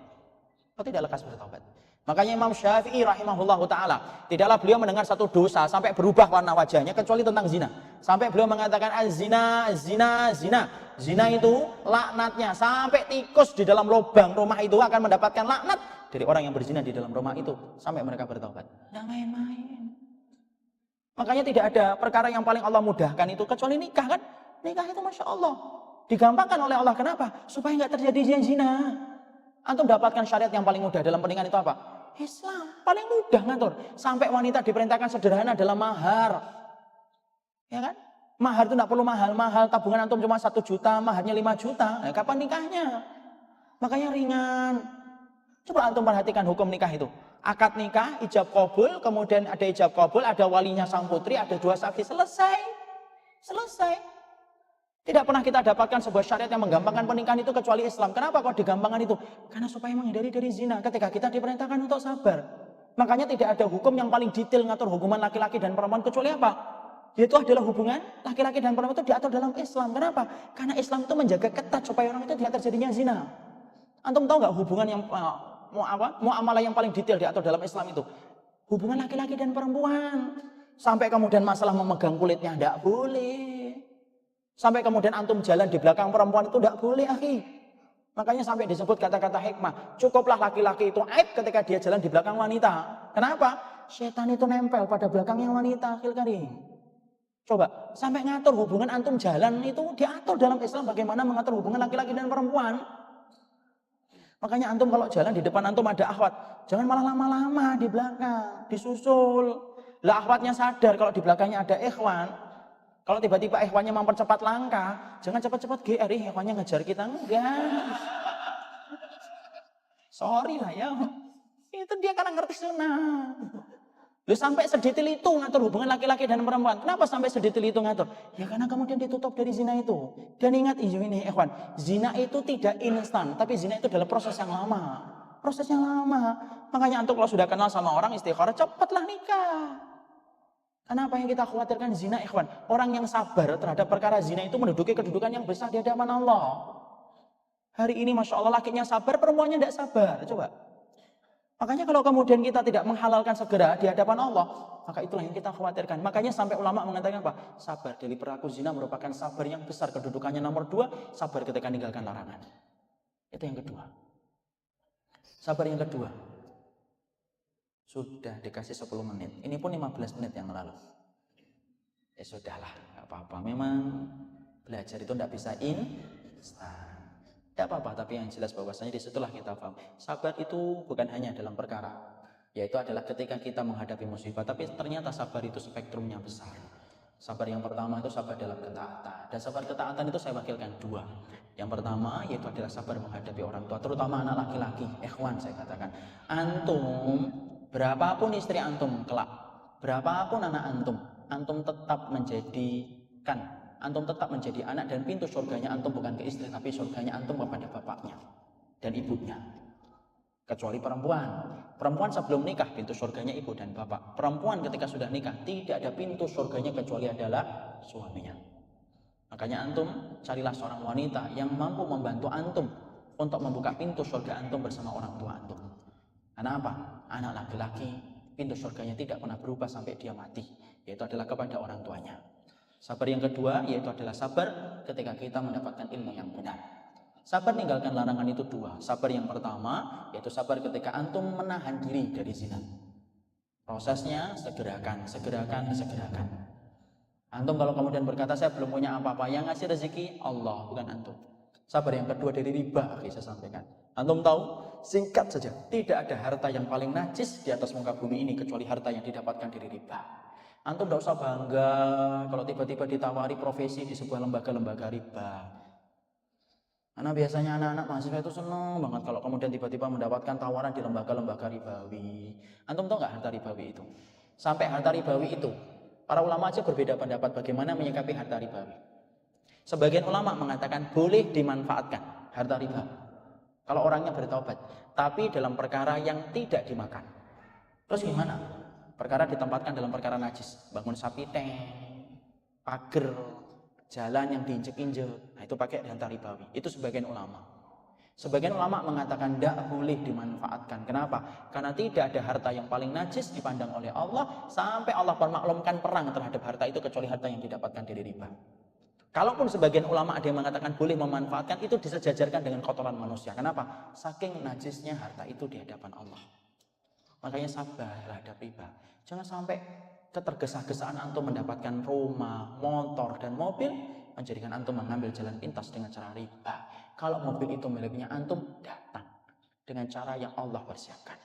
Speaker 1: Kalau tidak lekas bertobat. Makanya Imam Syafi'i rahimahullahu ta'ala, tidaklah beliau mendengar satu dosa sampai berubah warna wajahnya kecuali tentang zina. Sampai beliau mengatakan az-zina, zina, zina. Zina itu laknatnya sampai tikus di dalam lubang rumah itu akan mendapatkan laknat dari orang yang berzina di dalam rumah itu sampai mereka bertobat. Tidak main-main. Makanya tidak ada perkara yang paling Allah mudahkan itu kecuali nikah kan. Nikah itu Masya Allah digampangkan oleh Allah. Kenapa? Supaya nggak terjadi zina. Antum dapatkan syariat yang paling mudah dalam pernikahan itu apa? Islam. Paling mudah ngatur. Sampai wanita diperintahkan sederhana dalam mahar. Ya kan? Mahar itu nggak perlu mahal-mahal. Tabungan antum cuma 1 juta, maharnya 5 juta. Nah, kapan nikahnya? Makanya ringan. Coba antum perhatikan hukum nikah itu. Akad nikah, ijab kabul, kemudian ada ijab kabul, ada walinya sang putri, ada 2 saksi, selesai. Tidak pernah kita dapatkan sebuah syariat yang menggampangkan pernikahan itu kecuali Islam. Kenapa kok digampangkan itu? Karena supaya menghindari dari zina. Ketika kita diperintahkan untuk sabar. Makanya tidak ada hukum yang paling detail ngatur hubungan laki-laki dan perempuan kecuali apa? Yaitu adalah hubungan laki-laki dan perempuan itu diatur dalam Islam. Kenapa? Karena Islam itu menjaga ketat supaya orang itu tidak terjadinya zina. Antum tahu nggak hubungan yang muamalah yang paling detail diatur dalam Islam itu? Hubungan laki-laki dan perempuan. Sampai kemudian masalah memegang kulitnya tidak boleh. Sampai kemudian antum jalan di belakang perempuan itu tidak boleh, akhi. Makanya sampai disebut kata-kata hikmah. Cukuplah laki-laki itu aib ketika dia jalan di belakang wanita. Kenapa? Setan itu nempel pada belakangnya wanita, akhil karim. Coba, sampai ngatur hubungan antum jalan itu diatur dalam Islam bagaimana mengatur hubungan laki-laki dan perempuan. Makanya antum kalau jalan di depan antum ada akhwat, jangan malah lama-lama di belakang, disusul. Lah akhwatnya sadar kalau di belakangnya ada ikhwan. Kalau tiba-tiba ikhwannya mempercepat langkah, jangan cepat-cepat GR, ikhwannya ngejar kita, enggak. Sorry lah ya. Itu dia karena ngerti sunnah. Lu sampai sedetail itu ngatur hubungan laki-laki dan perempuan. Kenapa sampai sedetail itu ngatur? Ya karena kemudian ditutup dari zina itu. Dan ingat ini ikhwan, zina itu tidak instan, tapi zina itu adalah proses yang lama. Proses yang lama. Makanya antum kalau sudah kenal sama orang istikharah, cepatlah nikah. Karena apa yang kita khawatirkan zina ikhwan? Orang yang sabar terhadap perkara zina itu menduduki kedudukan yang besar di hadapan Allah. Hari ini Masya Allah lakinya sabar, perempuannya tidak sabar. Coba. Makanya kalau kemudian kita tidak menghalalkan segera di hadapan Allah, maka itulah yang kita khawatirkan. Makanya sampai ulama mengatakan apa? Sabar dari perilaku zina merupakan sabar yang besar. Kedudukannya nomor 2, sabar ketika meninggalkan larangan. Itu yang kedua. Sabar yang kedua. Sudah dikasih 10 menit. Ini pun 15 menit yang lalu. Ya sudahlah, gak apa-apa. Memang belajar itu tidak bisa instan. Tidak apa-apa, tapi yang jelas bahwasanya disitulah kita paham. Sabar itu bukan hanya dalam perkara, yaitu adalah ketika kita menghadapi musibah, tapi ternyata sabar itu spektrumnya besar. Sabar yang pertama itu sabar dalam ketaatan, dan sabar ketaatan itu saya wakilkan 2. Yang pertama yaitu adalah sabar menghadapi orang tua, terutama anak laki-laki. Ikhwan, saya katakan, antum berapapun istri antum kelak, berapapun anak antum tetap menjadikan, antum tetap menjadi anak, dan pintu surganya antum bukan ke istri, tapi surganya antum kepada bapaknya dan ibunya. Kecuali perempuan sebelum nikah pintu surganya ibu dan bapak. Perempuan ketika sudah nikah tidak ada pintu surganya kecuali adalah suaminya. Makanya antum carilah seorang wanita yang mampu membantu antum untuk membuka pintu surga antum bersama orang tua antum. Karena apa? Anak laki-laki pintu surganya tidak pernah berubah sampai dia mati, yaitu adalah kepada orang tuanya. Sabar yang kedua yaitu adalah sabar ketika kita mendapatkan ilmu yang benar. Sabar meninggalkan larangan itu 2. Sabar yang pertama yaitu sabar ketika antum menahan diri dari zina. Prosesnya segerakan. Antum kalau kemudian berkata saya belum punya apa-apa, yang ngasih rezeki Allah, bukan antum. Sabar yang kedua dari riba, saya sampaikan. Antum tahu, singkat saja, tidak ada harta yang paling najis di atas muka bumi ini kecuali harta yang didapatkan dari riba. Antum tidak usah bangga kalau tiba-tiba ditawari profesi di sebuah lembaga-lembaga riba. Karena biasanya anak-anak mahasiswa itu senang banget kalau kemudian tiba-tiba mendapatkan tawaran di lembaga-lembaga ribawi. Antum tahu nggak harta ribawi itu? Sampai harta ribawi itu, para ulama aja berbeda pendapat bagaimana menyikapi harta ribawi. Sebagian ulama mengatakan boleh dimanfaatkan harta riba kalau orangnya bertaubat, tapi dalam perkara yang tidak dimakan. Terus gimana? Perkara ditempatkan dalam perkara najis, bangun sapi tank, pagar, jalan yang diinjek-injek, nah itu pakai harta ribawi. Itu sebagian ulama. Sebagian ulama mengatakan tidak boleh dimanfaatkan. Kenapa? Karena tidak ada harta yang paling najis dipandang oleh Allah sampai Allah memaklumkan perang terhadap harta itu kecuali harta yang didapatkan dari riba. Kalaupun sebagian ulama ada yang mengatakan boleh memanfaatkan, itu disejajarkan dengan kotoran manusia. Kenapa? Saking najisnya harta itu di hadapan Allah. Makanya sabar terhadap riba. Jangan sampai ketergesa-gesaan antum mendapatkan rumah, motor, dan mobil menjadikan antum mengambil jalan pintas dengan cara riba. Kalau mobil itu miliknya antum, datang dengan cara yang Allah persiapkan.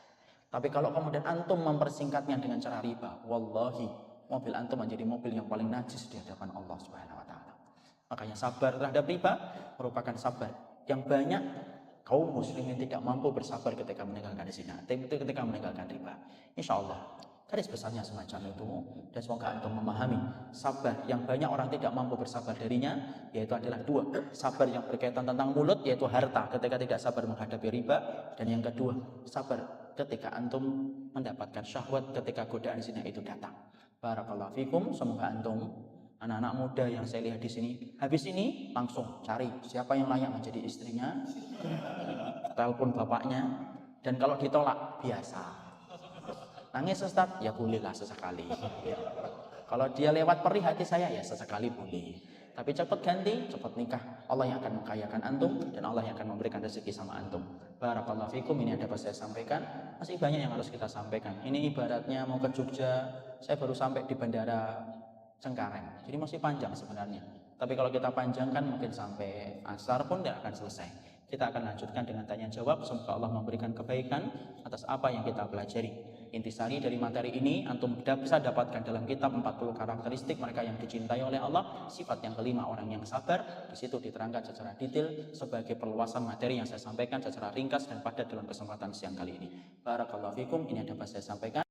Speaker 1: Tapi kalau kemudian antum mempersingkatnya dengan cara riba, wallahi mobil antum menjadi mobil yang paling najis di hadapan Allah Subhanahu wa taala. Makanya sabar terhadap riba merupakan sabar yang banyak kaum muslimin tidak mampu bersabar ketika meninggalkan zina, ketika meninggalkan riba. Insya Allah garis besarnya semacam itu, dan semoga antum memahami sabar yang banyak orang tidak mampu bersabar darinya, yaitu adalah 2. Sabar yang berkaitan tentang mulut, yaitu harta ketika tidak sabar menghadapi riba, dan yang kedua sabar ketika antum mendapatkan syahwat ketika godaan zina itu datang. Barakallahu fikum. Semoga antum anak-anak muda yang saya lihat di sini, habis ini langsung cari siapa yang layak menjadi istrinya, telepon bapaknya, dan kalau ditolak biasa nangis Ustaz, ya bolehlah sesekali. Kalau dia lewat perih hati saya, ya sesekali boleh. Tapi cepat ganti, cepat nikah. Allah yang akan mengkayakan antum, dan Allah yang akan memberikan rezeki sama antum. Barakallahu fikum. Ini ada apa saya sampaikan. Masih banyak yang harus kita sampaikan. Ini ibaratnya mau ke Jogja, saya baru sampai di bandara Cengkareng, jadi masih panjang sebenarnya. Tapi kalau kita panjangkan mungkin sampai asar pun tidak akan selesai. Kita akan lanjutkan dengan tanya jawab. Semoga Allah memberikan kebaikan atas apa yang kita pelajari. Intisari dari materi ini antum bisa dapatkan dalam kitab 40 karakteristik mereka yang dicintai oleh Allah. Sifat yang kelima, orang yang sabar. Di situ diterangkan secara detail sebagai perluasan materi yang saya sampaikan secara ringkas dan padat dalam kesempatan siang kali ini. Barakallahu fikum. Ini dapat saya sampaikan.